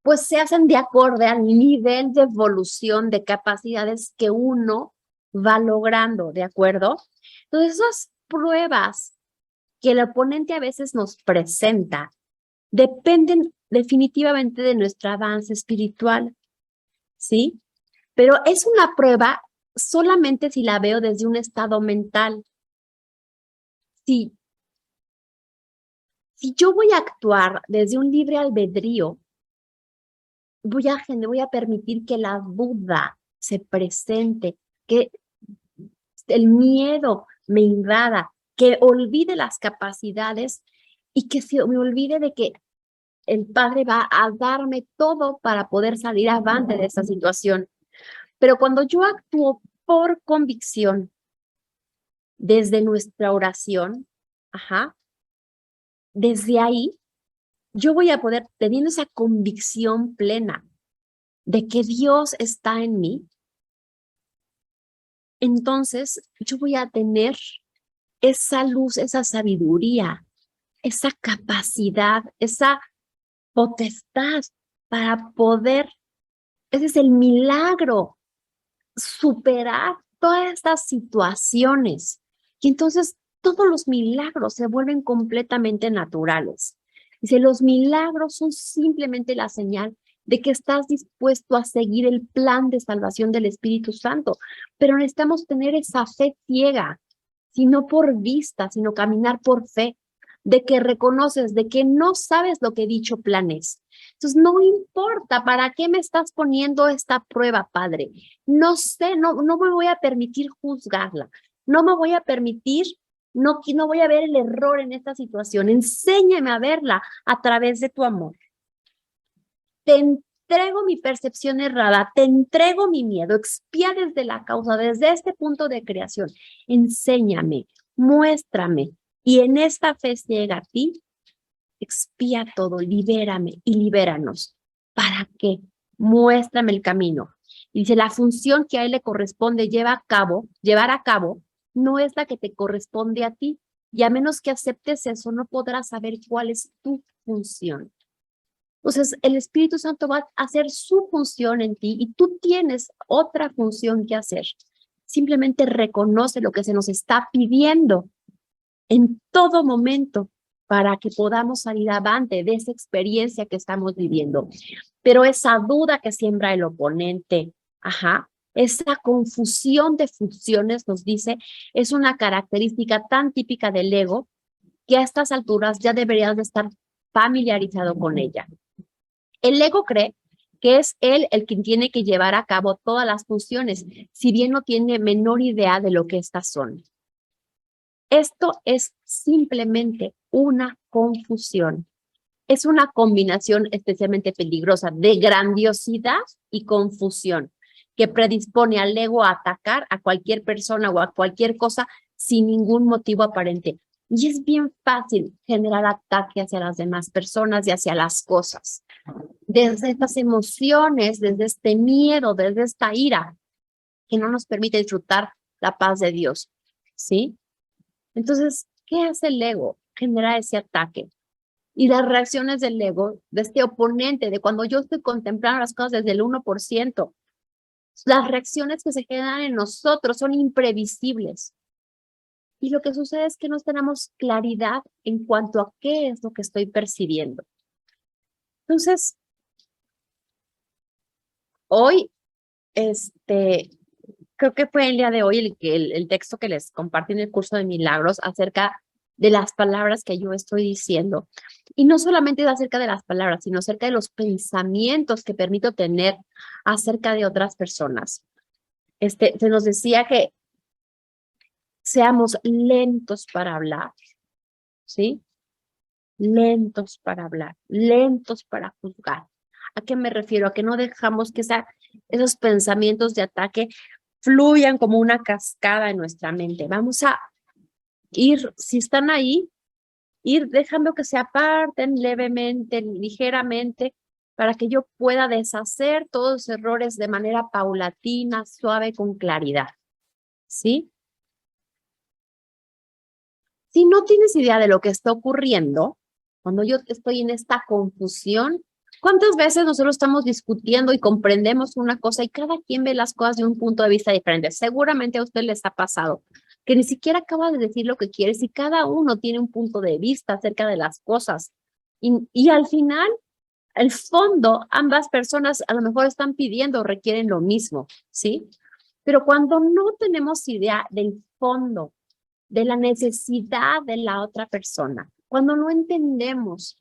pues se hacen de acorde al nivel de evolución de capacidades que uno va logrando, ¿de acuerdo? Entonces, esas pruebas que el oponente a veces nos presenta dependen definitivamente de nuestro avance espiritual, ¿sí? Pero es una prueba solamente si la veo desde un estado mental. Si, si yo voy a actuar desde un libre albedrío, voy a permitir que la duda se presente, que el miedo me invada, que olvide las capacidades y que se me olvide de que el Padre va a darme todo para poder salir avante de esa situación. Pero cuando yo actúo por convicción desde nuestra oración, ajá, desde ahí yo voy a poder, teniendo esa convicción plena de que Dios está en mí, entonces yo voy a tener esa luz, esa sabiduría, esa capacidad, esa potestad para poder, ese es el milagro, superar todas estas situaciones. Y entonces todos los milagros se vuelven completamente naturales. Dice, los milagros son simplemente la señal de que estás dispuesto a seguir el plan de salvación del Espíritu Santo, pero necesitamos tener esa fe ciega, sino por vista, sino caminar por fe, de que reconoces, de que no sabes lo que dicho plan es. Entonces, no importa para qué me estás poniendo esta prueba, Padre. No sé, no me voy a permitir juzgarla. No me voy a permitir, no voy a ver el error en esta situación. Enséñame a verla a través de tu amor. Te entrego mi percepción errada, te entrego mi miedo, expía desde la causa, desde este punto de creación. Enséñame, muéstrame. Y en esta fe ciega a ti, expía todo, libérame y libéranos. ¿Para qué? Muéstrame el camino. Y dice, la función que a él le corresponde llevar a cabo, no es la que te corresponde a ti. Y a menos que aceptes eso, no podrás saber cuál es tu función. Entonces, el Espíritu Santo va a hacer su función en ti y tú tienes otra función que hacer. Simplemente reconoce lo que se nos está pidiendo en todo momento para que podamos salir avante de esa experiencia que estamos viviendo. Pero esa duda que siembra el oponente, esa confusión de funciones, nos dice, es una característica tan típica del ego que a estas alturas ya deberías de estar familiarizado con ella. El ego cree que es él el quien tiene que llevar a cabo todas las funciones, si bien no tiene menor idea de lo que estas son. Esto es simplemente una confusión. Es una combinación especialmente peligrosa de grandiosidad y confusión que predispone al ego a atacar a cualquier persona o a cualquier cosa sin ningún motivo aparente. Y es bien fácil generar ataque hacia las demás personas y hacia las cosas. Desde estas emociones, desde este miedo, desde esta ira, que no nos permite disfrutar la paz de Dios, ¿sí? Entonces, ¿qué hace el ego? Genera ese ataque. Y las reacciones del ego, de este oponente, de cuando yo estoy contemplando las cosas desde el 1%, las reacciones que se generan en nosotros son imprevisibles. Y lo que sucede es que no tenemos claridad en cuanto a qué es lo que estoy percibiendo. Entonces, hoy, creo que fue el día de hoy el texto que les compartí en el curso de milagros acerca de las palabras que yo estoy diciendo. Y no solamente es acerca de las palabras, sino acerca de los pensamientos que permito tener acerca de otras personas. Se nos decía que seamos lentos para hablar, ¿sí? Lentos para hablar, lentos para juzgar. ¿A qué me refiero? A que no dejamos que esos pensamientos de ataque fluyan como una cascada en nuestra mente. Vamos a ir, si están ahí, ir dejando que se aparten levemente, ligeramente, para que yo pueda deshacer todos los errores de manera paulatina, suave, con claridad. ¿Sí? Si no tienes idea de lo que está ocurriendo, cuando yo estoy en esta confusión, ¿cuántas veces nosotros estamos discutiendo y comprendemos una cosa y cada quien ve las cosas de un punto de vista diferente? Seguramente a usted les ha pasado que ni siquiera acaba de decir lo que quieres y cada uno tiene un punto de vista acerca de las cosas. Y al final, al fondo, ambas personas a lo mejor están pidiendo o requieren lo mismo, ¿sí? Pero cuando no tenemos idea del fondo, de la necesidad de la otra persona, cuando no entendemos,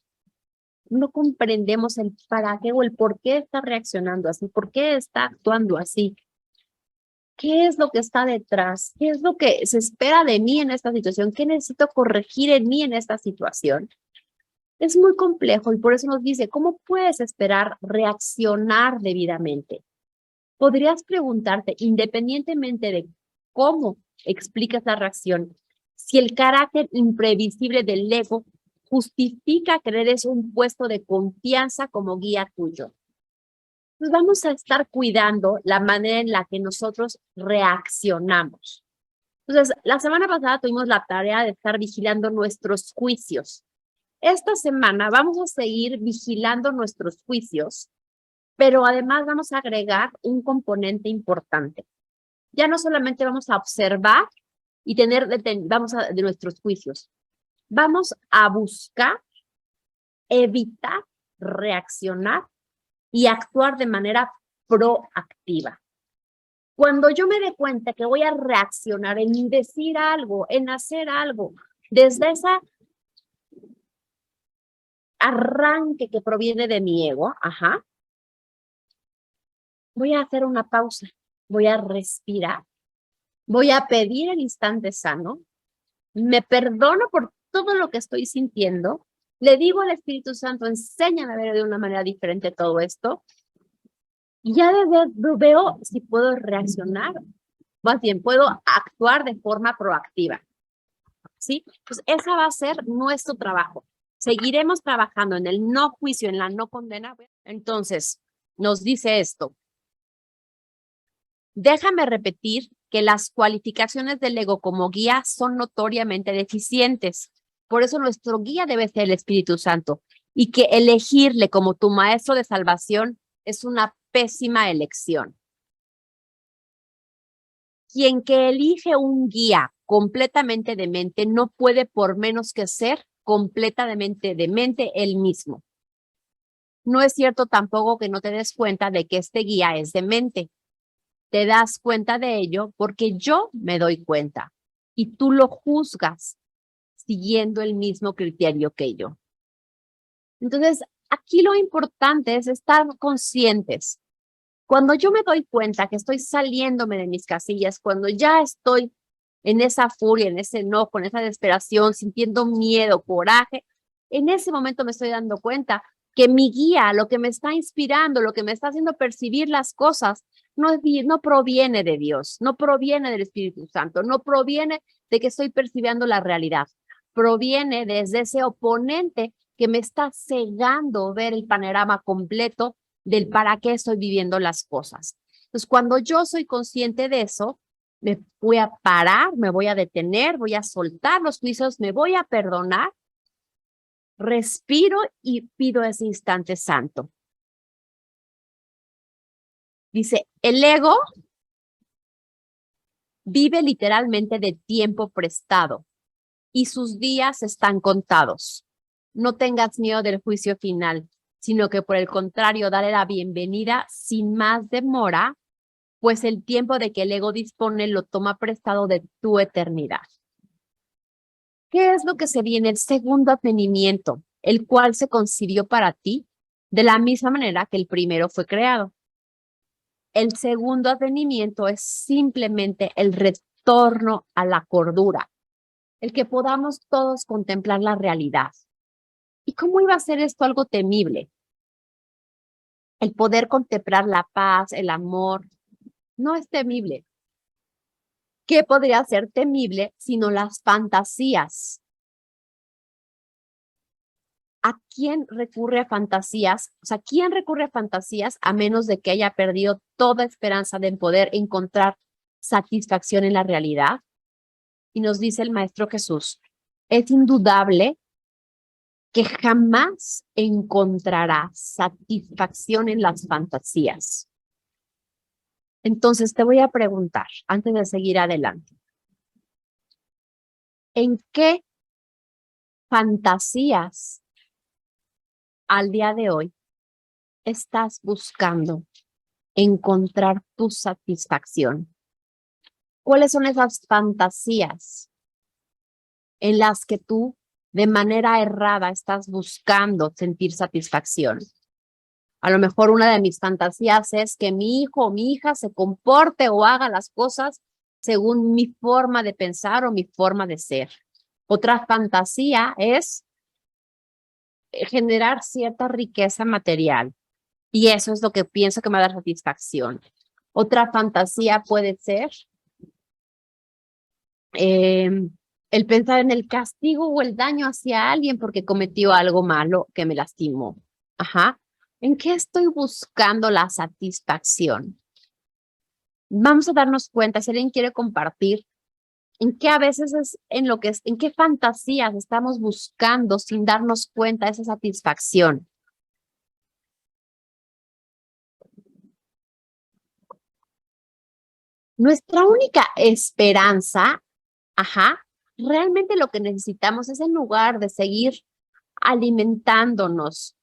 no comprendemos el para qué o el por qué está reaccionando así, por qué está actuando así, qué es lo que está detrás, qué es lo que se espera de mí en esta situación, qué necesito corregir en mí en esta situación. Es muy complejo y por eso nos dice, ¿cómo puedes esperar reaccionar debidamente? Podrías preguntarte, independientemente de cómo explicas la reacción, si el carácter imprevisible del ego justifica que eres un puesto de confianza como guía tuyo. Pues vamos a estar cuidando la manera en la que nosotros reaccionamos. Entonces, la semana pasada tuvimos la tarea de estar vigilando nuestros juicios. Esta semana vamos a seguir vigilando nuestros juicios, pero además vamos a agregar un componente importante. Ya no solamente vamos a observar y de nuestros juicios, vamos a buscar, evitar, reaccionar y actuar de manera proactiva. Cuando yo me dé cuenta que voy a reaccionar en decir algo, en hacer algo, desde ese arranque que proviene de mi ego, voy a hacer una pausa, voy a respirar, voy a pedir el instante sano, me perdono por todo lo que estoy sintiendo, le digo al Espíritu Santo, enséñame a ver de una manera diferente todo esto, y ya veo si puedo reaccionar, más bien puedo actuar de forma proactiva, ¿sí? Pues ese va a ser nuestro trabajo. Seguiremos trabajando en el no juicio, en la no condena. Entonces, nos dice esto. Déjame repetir que las cualificaciones del ego como guía son notoriamente deficientes. Por eso nuestro guía debe ser el Espíritu Santo y que elegirle como tu maestro de salvación es una pésima elección. Quien que elige un guía completamente demente no puede por menos que ser completamente demente él mismo. No es cierto tampoco que no te des cuenta de que este guía es demente. Te das cuenta de ello porque yo me doy cuenta y tú lo juzgas siguiendo el mismo criterio que yo. Entonces, aquí lo importante es estar conscientes. Cuando yo me doy cuenta que estoy saliéndome de mis casillas, cuando ya estoy en esa furia, en ese enojo, en esa desesperación, sintiendo miedo, coraje, en ese momento me estoy dando cuenta que mi guía, lo que me está inspirando, lo que me está haciendo percibir las cosas, no proviene de Dios, no proviene del Espíritu Santo, no proviene de que estoy percibiendo la realidad, proviene desde ese oponente que me está cegando ver el panorama completo del para qué estoy viviendo las cosas. Entonces, cuando yo soy consciente de eso, me voy a parar, me voy a detener, voy a soltar los juicios, me voy a perdonar, respiro y pido ese instante santo. Dice, el ego vive literalmente de tiempo prestado y sus días están contados. No tengas miedo del juicio final, sino que por el contrario, dale la bienvenida sin más demora, pues el tiempo de que el ego dispone lo toma prestado de tu eternidad. ¿Qué es lo que se viene? El segundo advenimiento, el cual se concibió para ti de la misma manera que el primero fue creado. El segundo advenimiento es simplemente el retorno a la cordura, el que podamos todos contemplar la realidad. ¿Y cómo iba a ser esto algo temible? El poder contemplar la paz, el amor, no es temible. ¿Qué podría ser temible sino las fantasías? ¿A quién recurre a fantasías? O sea, ¿quién recurre a fantasías a menos de que haya perdido toda esperanza de poder encontrar satisfacción en la realidad? Y nos dice el Maestro Jesús, es indudable que jamás encontrarás satisfacción en las fantasías. Entonces te voy a preguntar, antes de seguir adelante, ¿en qué fantasías al día de hoy estás buscando encontrar tu satisfacción? ¿Cuáles son esas fantasías en las que tú de manera errada estás buscando sentir satisfacción? A lo mejor una de mis fantasías es que mi hijo o mi hija se comporte o haga las cosas según mi forma de pensar o mi forma de ser. Otra fantasía es generar cierta riqueza material y eso es lo que pienso que me va a dar satisfacción. Otra fantasía puede ser el pensar en el castigo o el daño hacia alguien porque cometió algo malo que me lastimó. Ajá. ¿En qué estoy buscando la satisfacción? Vamos a darnos cuenta, si alguien quiere compartir, en qué a veces es en lo que es, en qué fantasías estamos buscando sin darnos cuenta de esa satisfacción. Nuestra única esperanza, ajá, realmente lo que necesitamos es en lugar de seguir alimentándonos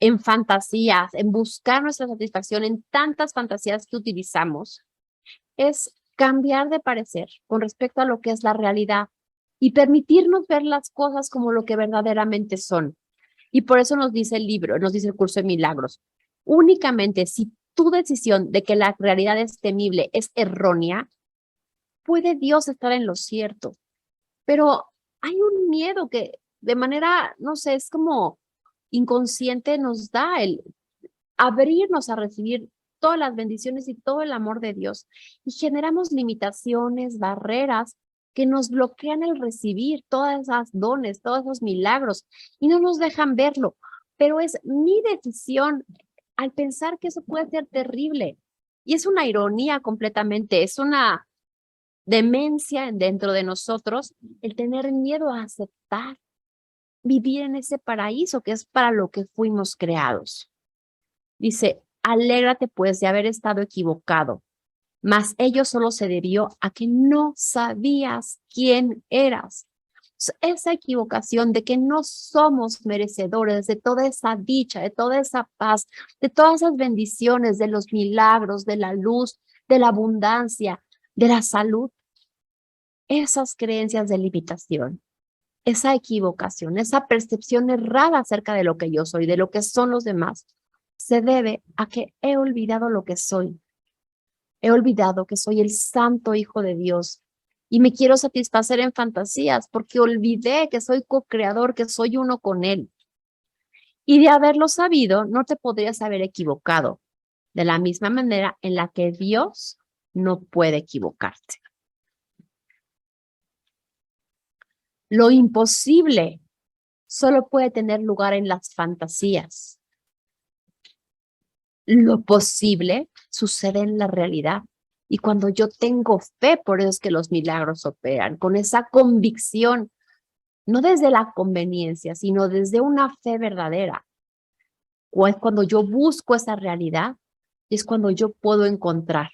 en fantasías, en buscar nuestra satisfacción en tantas fantasías que utilizamos, es cambiar de parecer con respecto a lo que es la realidad y permitirnos ver las cosas como lo que verdaderamente son. Y por eso nos dice el libro, nos dice el curso de milagros. Únicamente si tu decisión de que la realidad es temible es errónea, puede Dios estar en lo cierto. Pero hay un miedo que de manera, no sé, es como inconsciente nos da el abrirnos a recibir todas las bendiciones y todo el amor de Dios. Y generamos limitaciones, barreras que nos bloquean el recibir todas esas dones, todos esos milagros y no nos dejan verlo. Pero es mi decisión al pensar que eso puede ser terrible. Y es una ironía completamente, es una demencia dentro de nosotros el tener miedo a aceptar vivir en ese paraíso que es para lo que fuimos creados. Dice, alégrate pues de haber estado equivocado, mas ello solo se debió a que no sabías quién eras. Esa equivocación de que no somos merecedores de toda esa dicha, de toda esa paz, de todas esas bendiciones, de los milagros, de la luz, de la abundancia, de la salud, esas creencias de limitación esa equivocación, esa percepción errada acerca de lo que yo soy, de lo que son los demás, se debe a que he olvidado lo que soy. He olvidado que soy el santo hijo de Dios y me quiero satisfacer en fantasías porque olvidé que soy co-creador, que soy uno con Él. Y de haberlo sabido, no te podrías haber equivocado, de la misma manera en la que Dios no puede equivocarse. Lo imposible solo puede tener lugar en las fantasías. Lo posible sucede en la realidad. Y cuando yo tengo fe, por eso es que los milagros operan, con esa convicción, no desde la conveniencia, sino desde una fe verdadera. O es cuando yo busco esa realidad, es cuando yo puedo encontrar.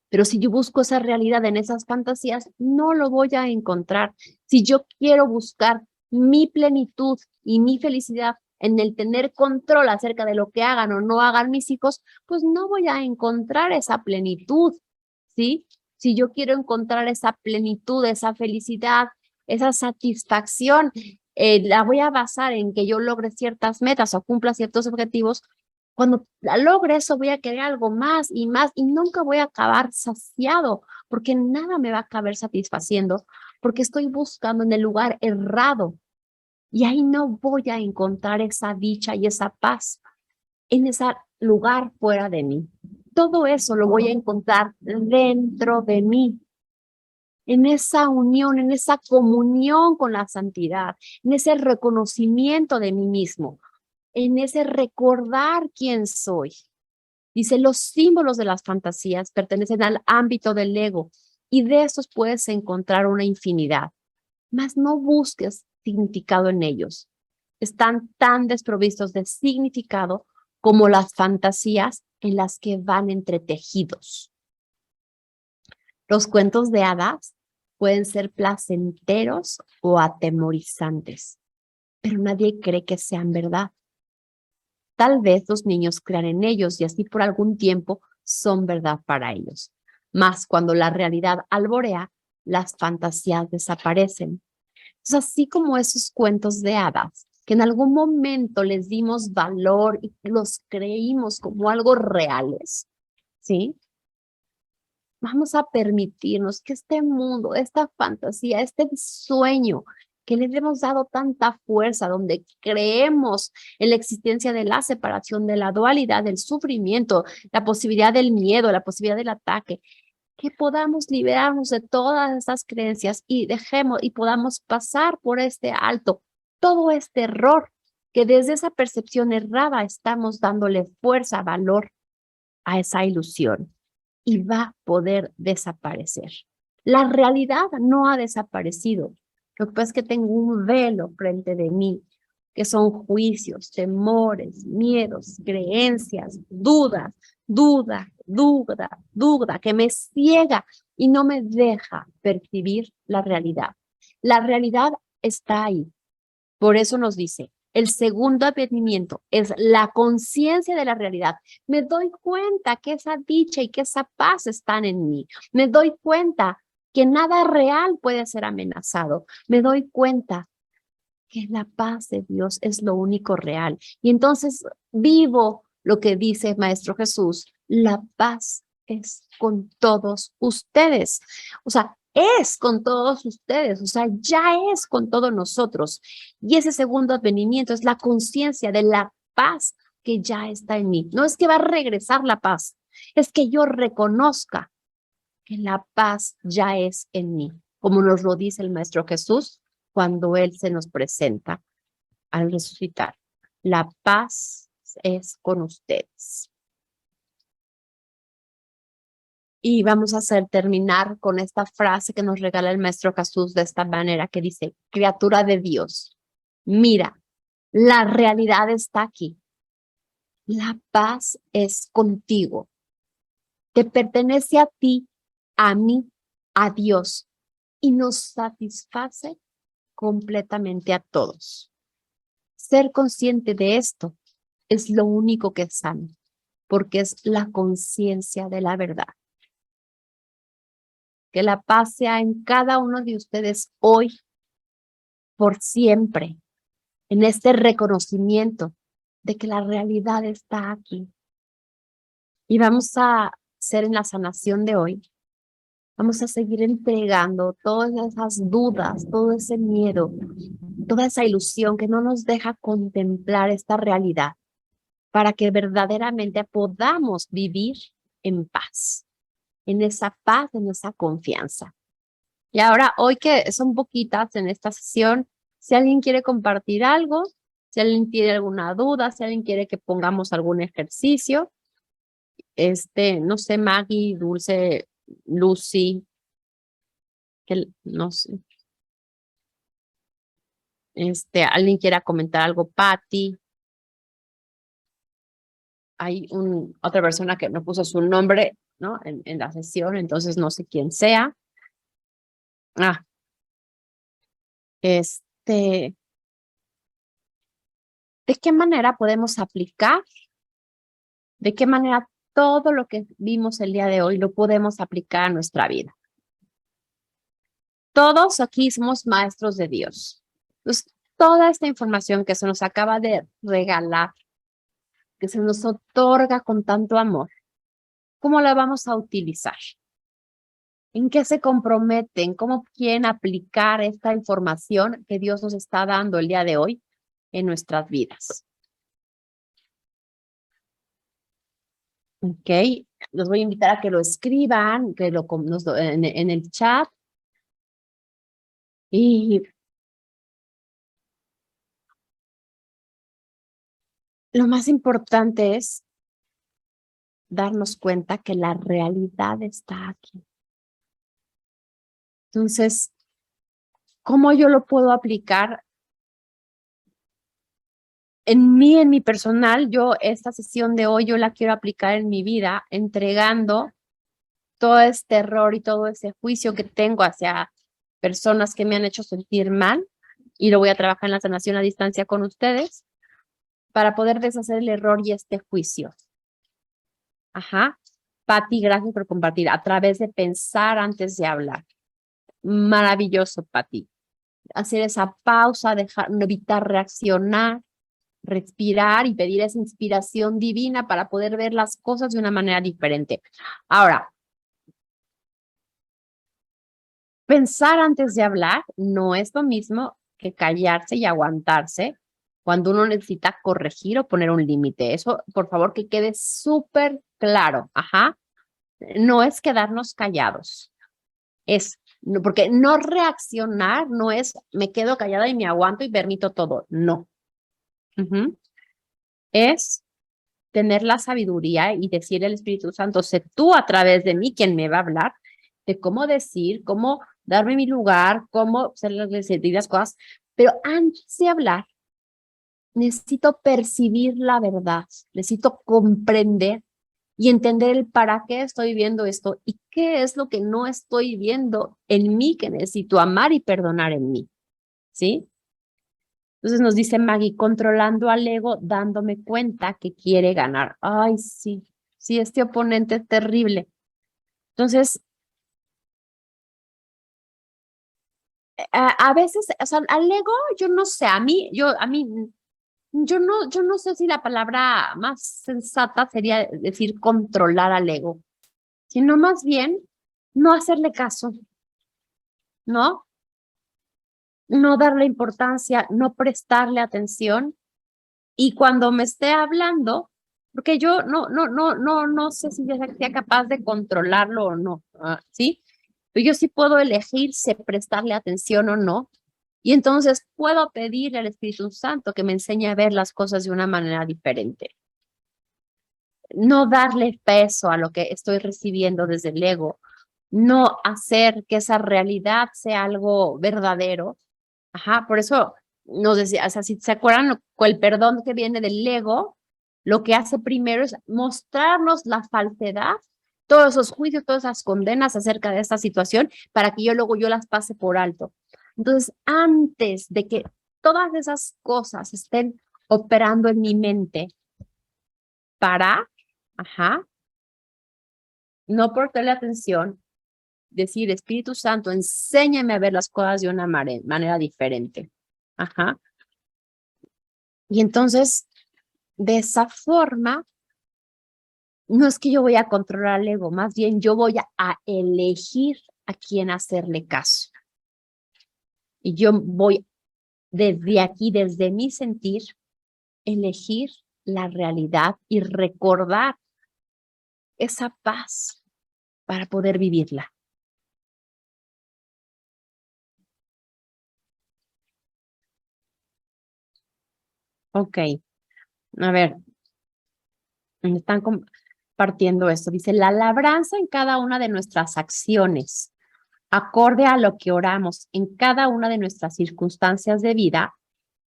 Pero si yo busco esa realidad en esas fantasías, no lo voy a encontrar. Si yo quiero buscar mi plenitud y mi felicidad en el tener control acerca de lo que hagan o no hagan mis hijos, pues no voy a encontrar esa plenitud, ¿sí? Si yo quiero encontrar esa plenitud, esa felicidad, esa satisfacción, la voy a basar en que yo logre ciertas metas o cumpla ciertos objetivos. Cuando la logre eso, voy a querer algo más y nunca voy a acabar saciado, porque nada me va a acabar satisfaciendo, porque estoy buscando en el lugar errado y ahí no voy a encontrar esa dicha y esa paz en ese lugar fuera de mí. Todo eso lo voy a encontrar dentro de mí, en esa unión, en esa comunión con la santidad, en ese reconocimiento de mí mismo, en ese recordar quién soy. Dice, los símbolos de las fantasías pertenecen al ámbito del ego y de esos puedes encontrar una infinidad, mas no busques significado en ellos. Están tan desprovistos de significado como las fantasías en las que van entretejidos. Los cuentos de hadas pueden ser placenteros o atemorizantes, pero nadie cree que sean verdad. Tal vez los niños crean en ellos y así por algún tiempo son verdad para ellos. Mas cuando la realidad alborea, las fantasías desaparecen. Entonces, así como esos cuentos de hadas, que en algún momento les dimos valor y los creímos como algo reales, ¿sí? Vamos a permitirnos que este mundo, esta fantasía, este sueño que les hemos dado tanta fuerza, donde creemos en la existencia de la separación, de la dualidad, del sufrimiento, la posibilidad del miedo, la posibilidad del ataque, que podamos liberarnos de todas estas creencias y dejemos y podamos pasar por este alto todo este error que desde esa percepción errada estamos dándole fuerza, valor a esa ilusión y va a poder desaparecer. La realidad no ha desaparecido. Lo que pasa es que tengo un velo frente de mí, que son juicios, temores, miedos, creencias, dudas, duda, que me ciega y no me deja percibir la realidad. La realidad está ahí. Por eso nos dice, el segundo advenimiento es la conciencia de la realidad. Me doy cuenta que esa dicha y que esa paz están en mí. Me doy cuenta que nada real puede ser amenazado. Me doy cuenta que la paz de Dios es lo único real. Y entonces vivo lo que dice el Maestro Jesús, la paz es con todos ustedes. O sea, es con todos ustedes, o sea, ya es con todos nosotros. Y ese segundo advenimiento es la conciencia de la paz que ya está en mí. No es que va a regresar la paz, es que yo reconozca que la paz ya es en mí, como nos lo dice el Maestro Jesús cuando Él se nos presenta al resucitar. La paz es con ustedes. Y vamos a terminar con esta frase que nos regala el Maestro Jesús de esta manera que dice, criatura de Dios, mira, la realidad está aquí. La paz es contigo. Te pertenece a ti, a mí, a Dios y nos satisface completamente a todos. Ser consciente de esto es lo único que sana, porque es la conciencia de la verdad. Que la paz sea en cada uno de ustedes hoy por siempre en este reconocimiento de que la realidad está aquí. Y vamos a hacer en la sanación de hoy, vamos a seguir entregando todas esas dudas, todo ese miedo, toda esa ilusión que no nos deja contemplar esta realidad para que verdaderamente podamos vivir en paz, en esa confianza. Y ahora, hoy que son poquitas en esta sesión, si alguien quiere compartir algo, si alguien tiene alguna duda, si alguien quiere que pongamos algún ejercicio, no sé, Maggie, Dulce, Lucy, que no sé, alguien quiera comentar algo, Patty. Hay otra persona que no puso su nombre, ¿no? En la sesión, entonces no sé quién sea. ¿De qué manera podemos aplicar? ¿De qué manera todo lo que vimos el día de hoy lo podemos aplicar a nuestra vida? Todos aquí somos maestros de Dios. Entonces, toda esta información que se nos acaba de regalar, que se nos otorga con tanto amor, ¿cómo la vamos a utilizar? ¿En qué se comprometen? ¿Cómo quieren aplicar esta información que Dios nos está dando el día de hoy en nuestras vidas? Ok, los voy a invitar a que lo escriban, que en el chat. Y lo más importante es darnos cuenta que la realidad está aquí. Entonces, ¿cómo yo lo puedo aplicar en mí, en mi personal? Yo esta sesión de hoy, yo la quiero aplicar en mi vida, entregando todo este error y todo ese juicio que tengo hacia personas que me han hecho sentir mal, y lo voy a trabajar en la sanación a distancia con ustedes para poder deshacer el error y este juicio. Ajá. Pati, gracias por compartir. A través de pensar antes de hablar. Maravilloso, Pati. Hacer esa pausa, evitar reaccionar, respirar y pedir esa inspiración divina para poder ver las cosas de una manera diferente. Ahora, pensar antes de hablar no es lo mismo que callarse y aguantarse cuando uno necesita corregir o poner un límite. Eso, por favor, que quede súper claro. Ajá. No es quedarnos callados. Porque no reaccionar no es me quedo callada y me aguanto y permito todo. No. Es tener la sabiduría y decir al Espíritu Santo, sé tú a través de mí quien me va a hablar de cómo decir, cómo darme mi lugar, cómo decir las cosas. Pero antes de hablar, necesito percibir la verdad, necesito comprender y entender el para qué estoy viendo esto y qué es lo que no estoy viendo en mí que necesito amar y perdonar en mí, ¿sí? Entonces nos dice Maggie, controlando al ego, dándome cuenta que quiere ganar. Ay, sí, sí, este oponente es terrible. Entonces, a veces, o sea, al ego, yo no sé, yo no sé si la palabra más sensata sería decir controlar al ego, sino más bien no hacerle caso, ¿no? No darle importancia, no prestarle atención. Y cuando me esté hablando, porque yo no sé si yo sea capaz de controlarlo o no, ¿sí? Pero yo sí puedo elegir si prestarle atención o no. Y entonces puedo pedirle al Espíritu Santo que me enseñe a ver las cosas de una manera diferente. No darle peso a lo que estoy recibiendo desde el ego. No hacer que esa realidad sea algo verdadero. Ajá, por eso nos decía, o sea, si se acuerdan, con el perdón que viene del ego, lo que hace primero es mostrarnos la falsedad, todos esos juicios, todas esas condenas acerca de esta situación, para que yo las pase por alto. Entonces, antes de que todas esas cosas estén operando en mi mente, para, ajá, no prestarle atención, decir, Espíritu Santo, enséñame a ver las cosas de una manera diferente. Ajá. Y entonces, de esa forma, no es que yo voy a controlar al ego, más bien yo voy a elegir a quién hacerle caso. Y yo voy desde aquí, desde mi sentir, elegir la realidad y recordar esa paz para poder vivirla. Ok, a ver, me están compartiendo esto. Dice, la labranza en cada una de nuestras acciones, acorde a lo que oramos en cada una de nuestras circunstancias de vida,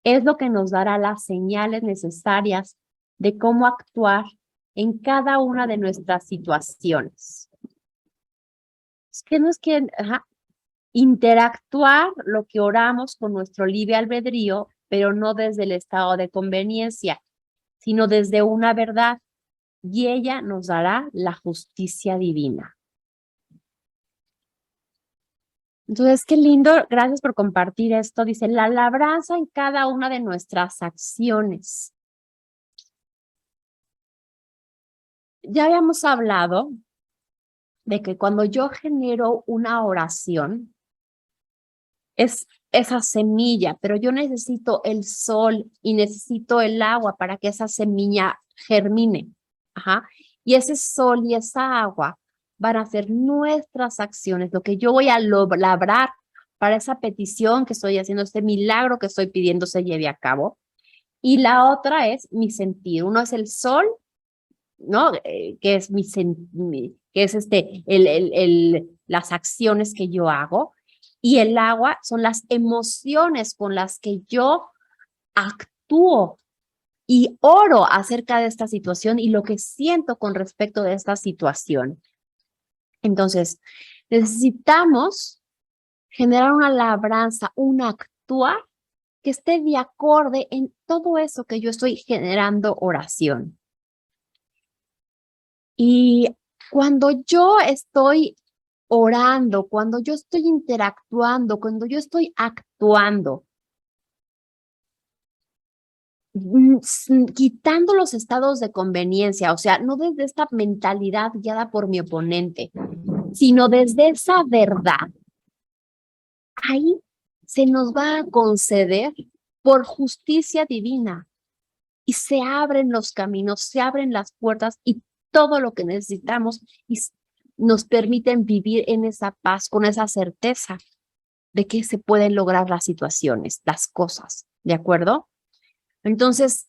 es lo que nos dará las señales necesarias de cómo actuar en cada una de nuestras situaciones. Es que no es que interactuar lo que oramos con nuestro libre albedrío, pero no desde el estado de conveniencia, sino desde una verdad, y ella nos dará la justicia divina. Entonces, qué lindo, gracias por compartir esto. Dice, la labranza en cada una de nuestras acciones. Ya habíamos hablado de que cuando yo genero una oración, es esa semilla, pero yo necesito el sol y necesito el agua para que esa semilla germine. Ajá. Y ese sol y esa agua van a ser nuestras acciones, lo que yo voy a labrar para esa petición que estoy haciendo, este milagro que estoy pidiendo se lleve a cabo. Y la otra es mi sentir. Uno es el sol, ¿no? Que es que es las acciones que yo hago. Y el agua son las emociones con las que yo actúo y oro acerca de esta situación y lo que siento con respecto de esta situación. Entonces, necesitamos generar una labranza, un actuar que esté de acorde en todo eso que yo estoy generando oración. Y cuando yo estoy orando, cuando yo estoy interactuando, cuando yo estoy actuando, quitando los estados de conveniencia, o sea, no desde esta mentalidad guiada por mi oponente, sino desde esa verdad, ahí se nos va a conceder por justicia divina y se abren los caminos, se abren las puertas y todo lo que necesitamos y nos permiten vivir en esa paz, con esa certeza de que se pueden lograr las situaciones, las cosas, ¿de acuerdo? Entonces,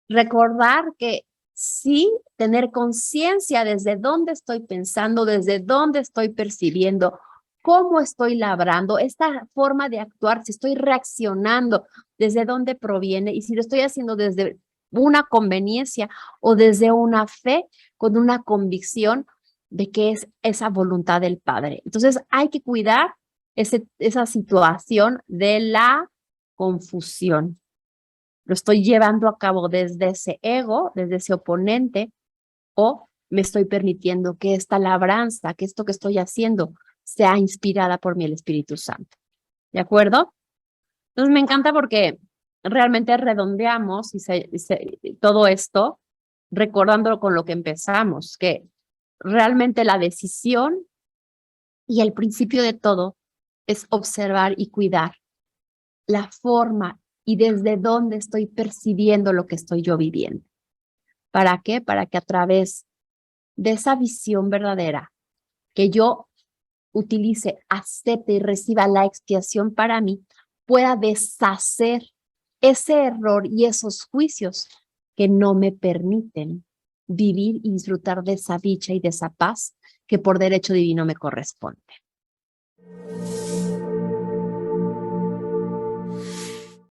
recordar que sí, tener conciencia desde dónde estoy pensando, desde dónde estoy percibiendo, cómo estoy labrando, esta forma de actuar, si estoy reaccionando, desde dónde proviene y si lo estoy haciendo desde una conveniencia o desde una fe con una convicción de que es esa voluntad del Padre. Entonces, hay que cuidar esa situación de la confusión. Lo estoy llevando a cabo desde ese ego, desde ese oponente, o me estoy permitiendo que esta labranza, que esto que estoy haciendo, sea inspirada por mí el Espíritu Santo. ¿De acuerdo? Entonces me encanta porque realmente redondeamos todo esto recordándolo con lo que empezamos, que realmente la decisión y el principio de todo es observar y cuidar la forma y desde dónde estoy percibiendo lo que estoy yo viviendo. ¿Para qué? Para que a través de esa visión verdadera que yo utilice, acepte y reciba la expiación para mí, pueda deshacer ese error y esos juicios que no me permiten vivir y disfrutar de esa dicha y de esa paz que por derecho divino me corresponde.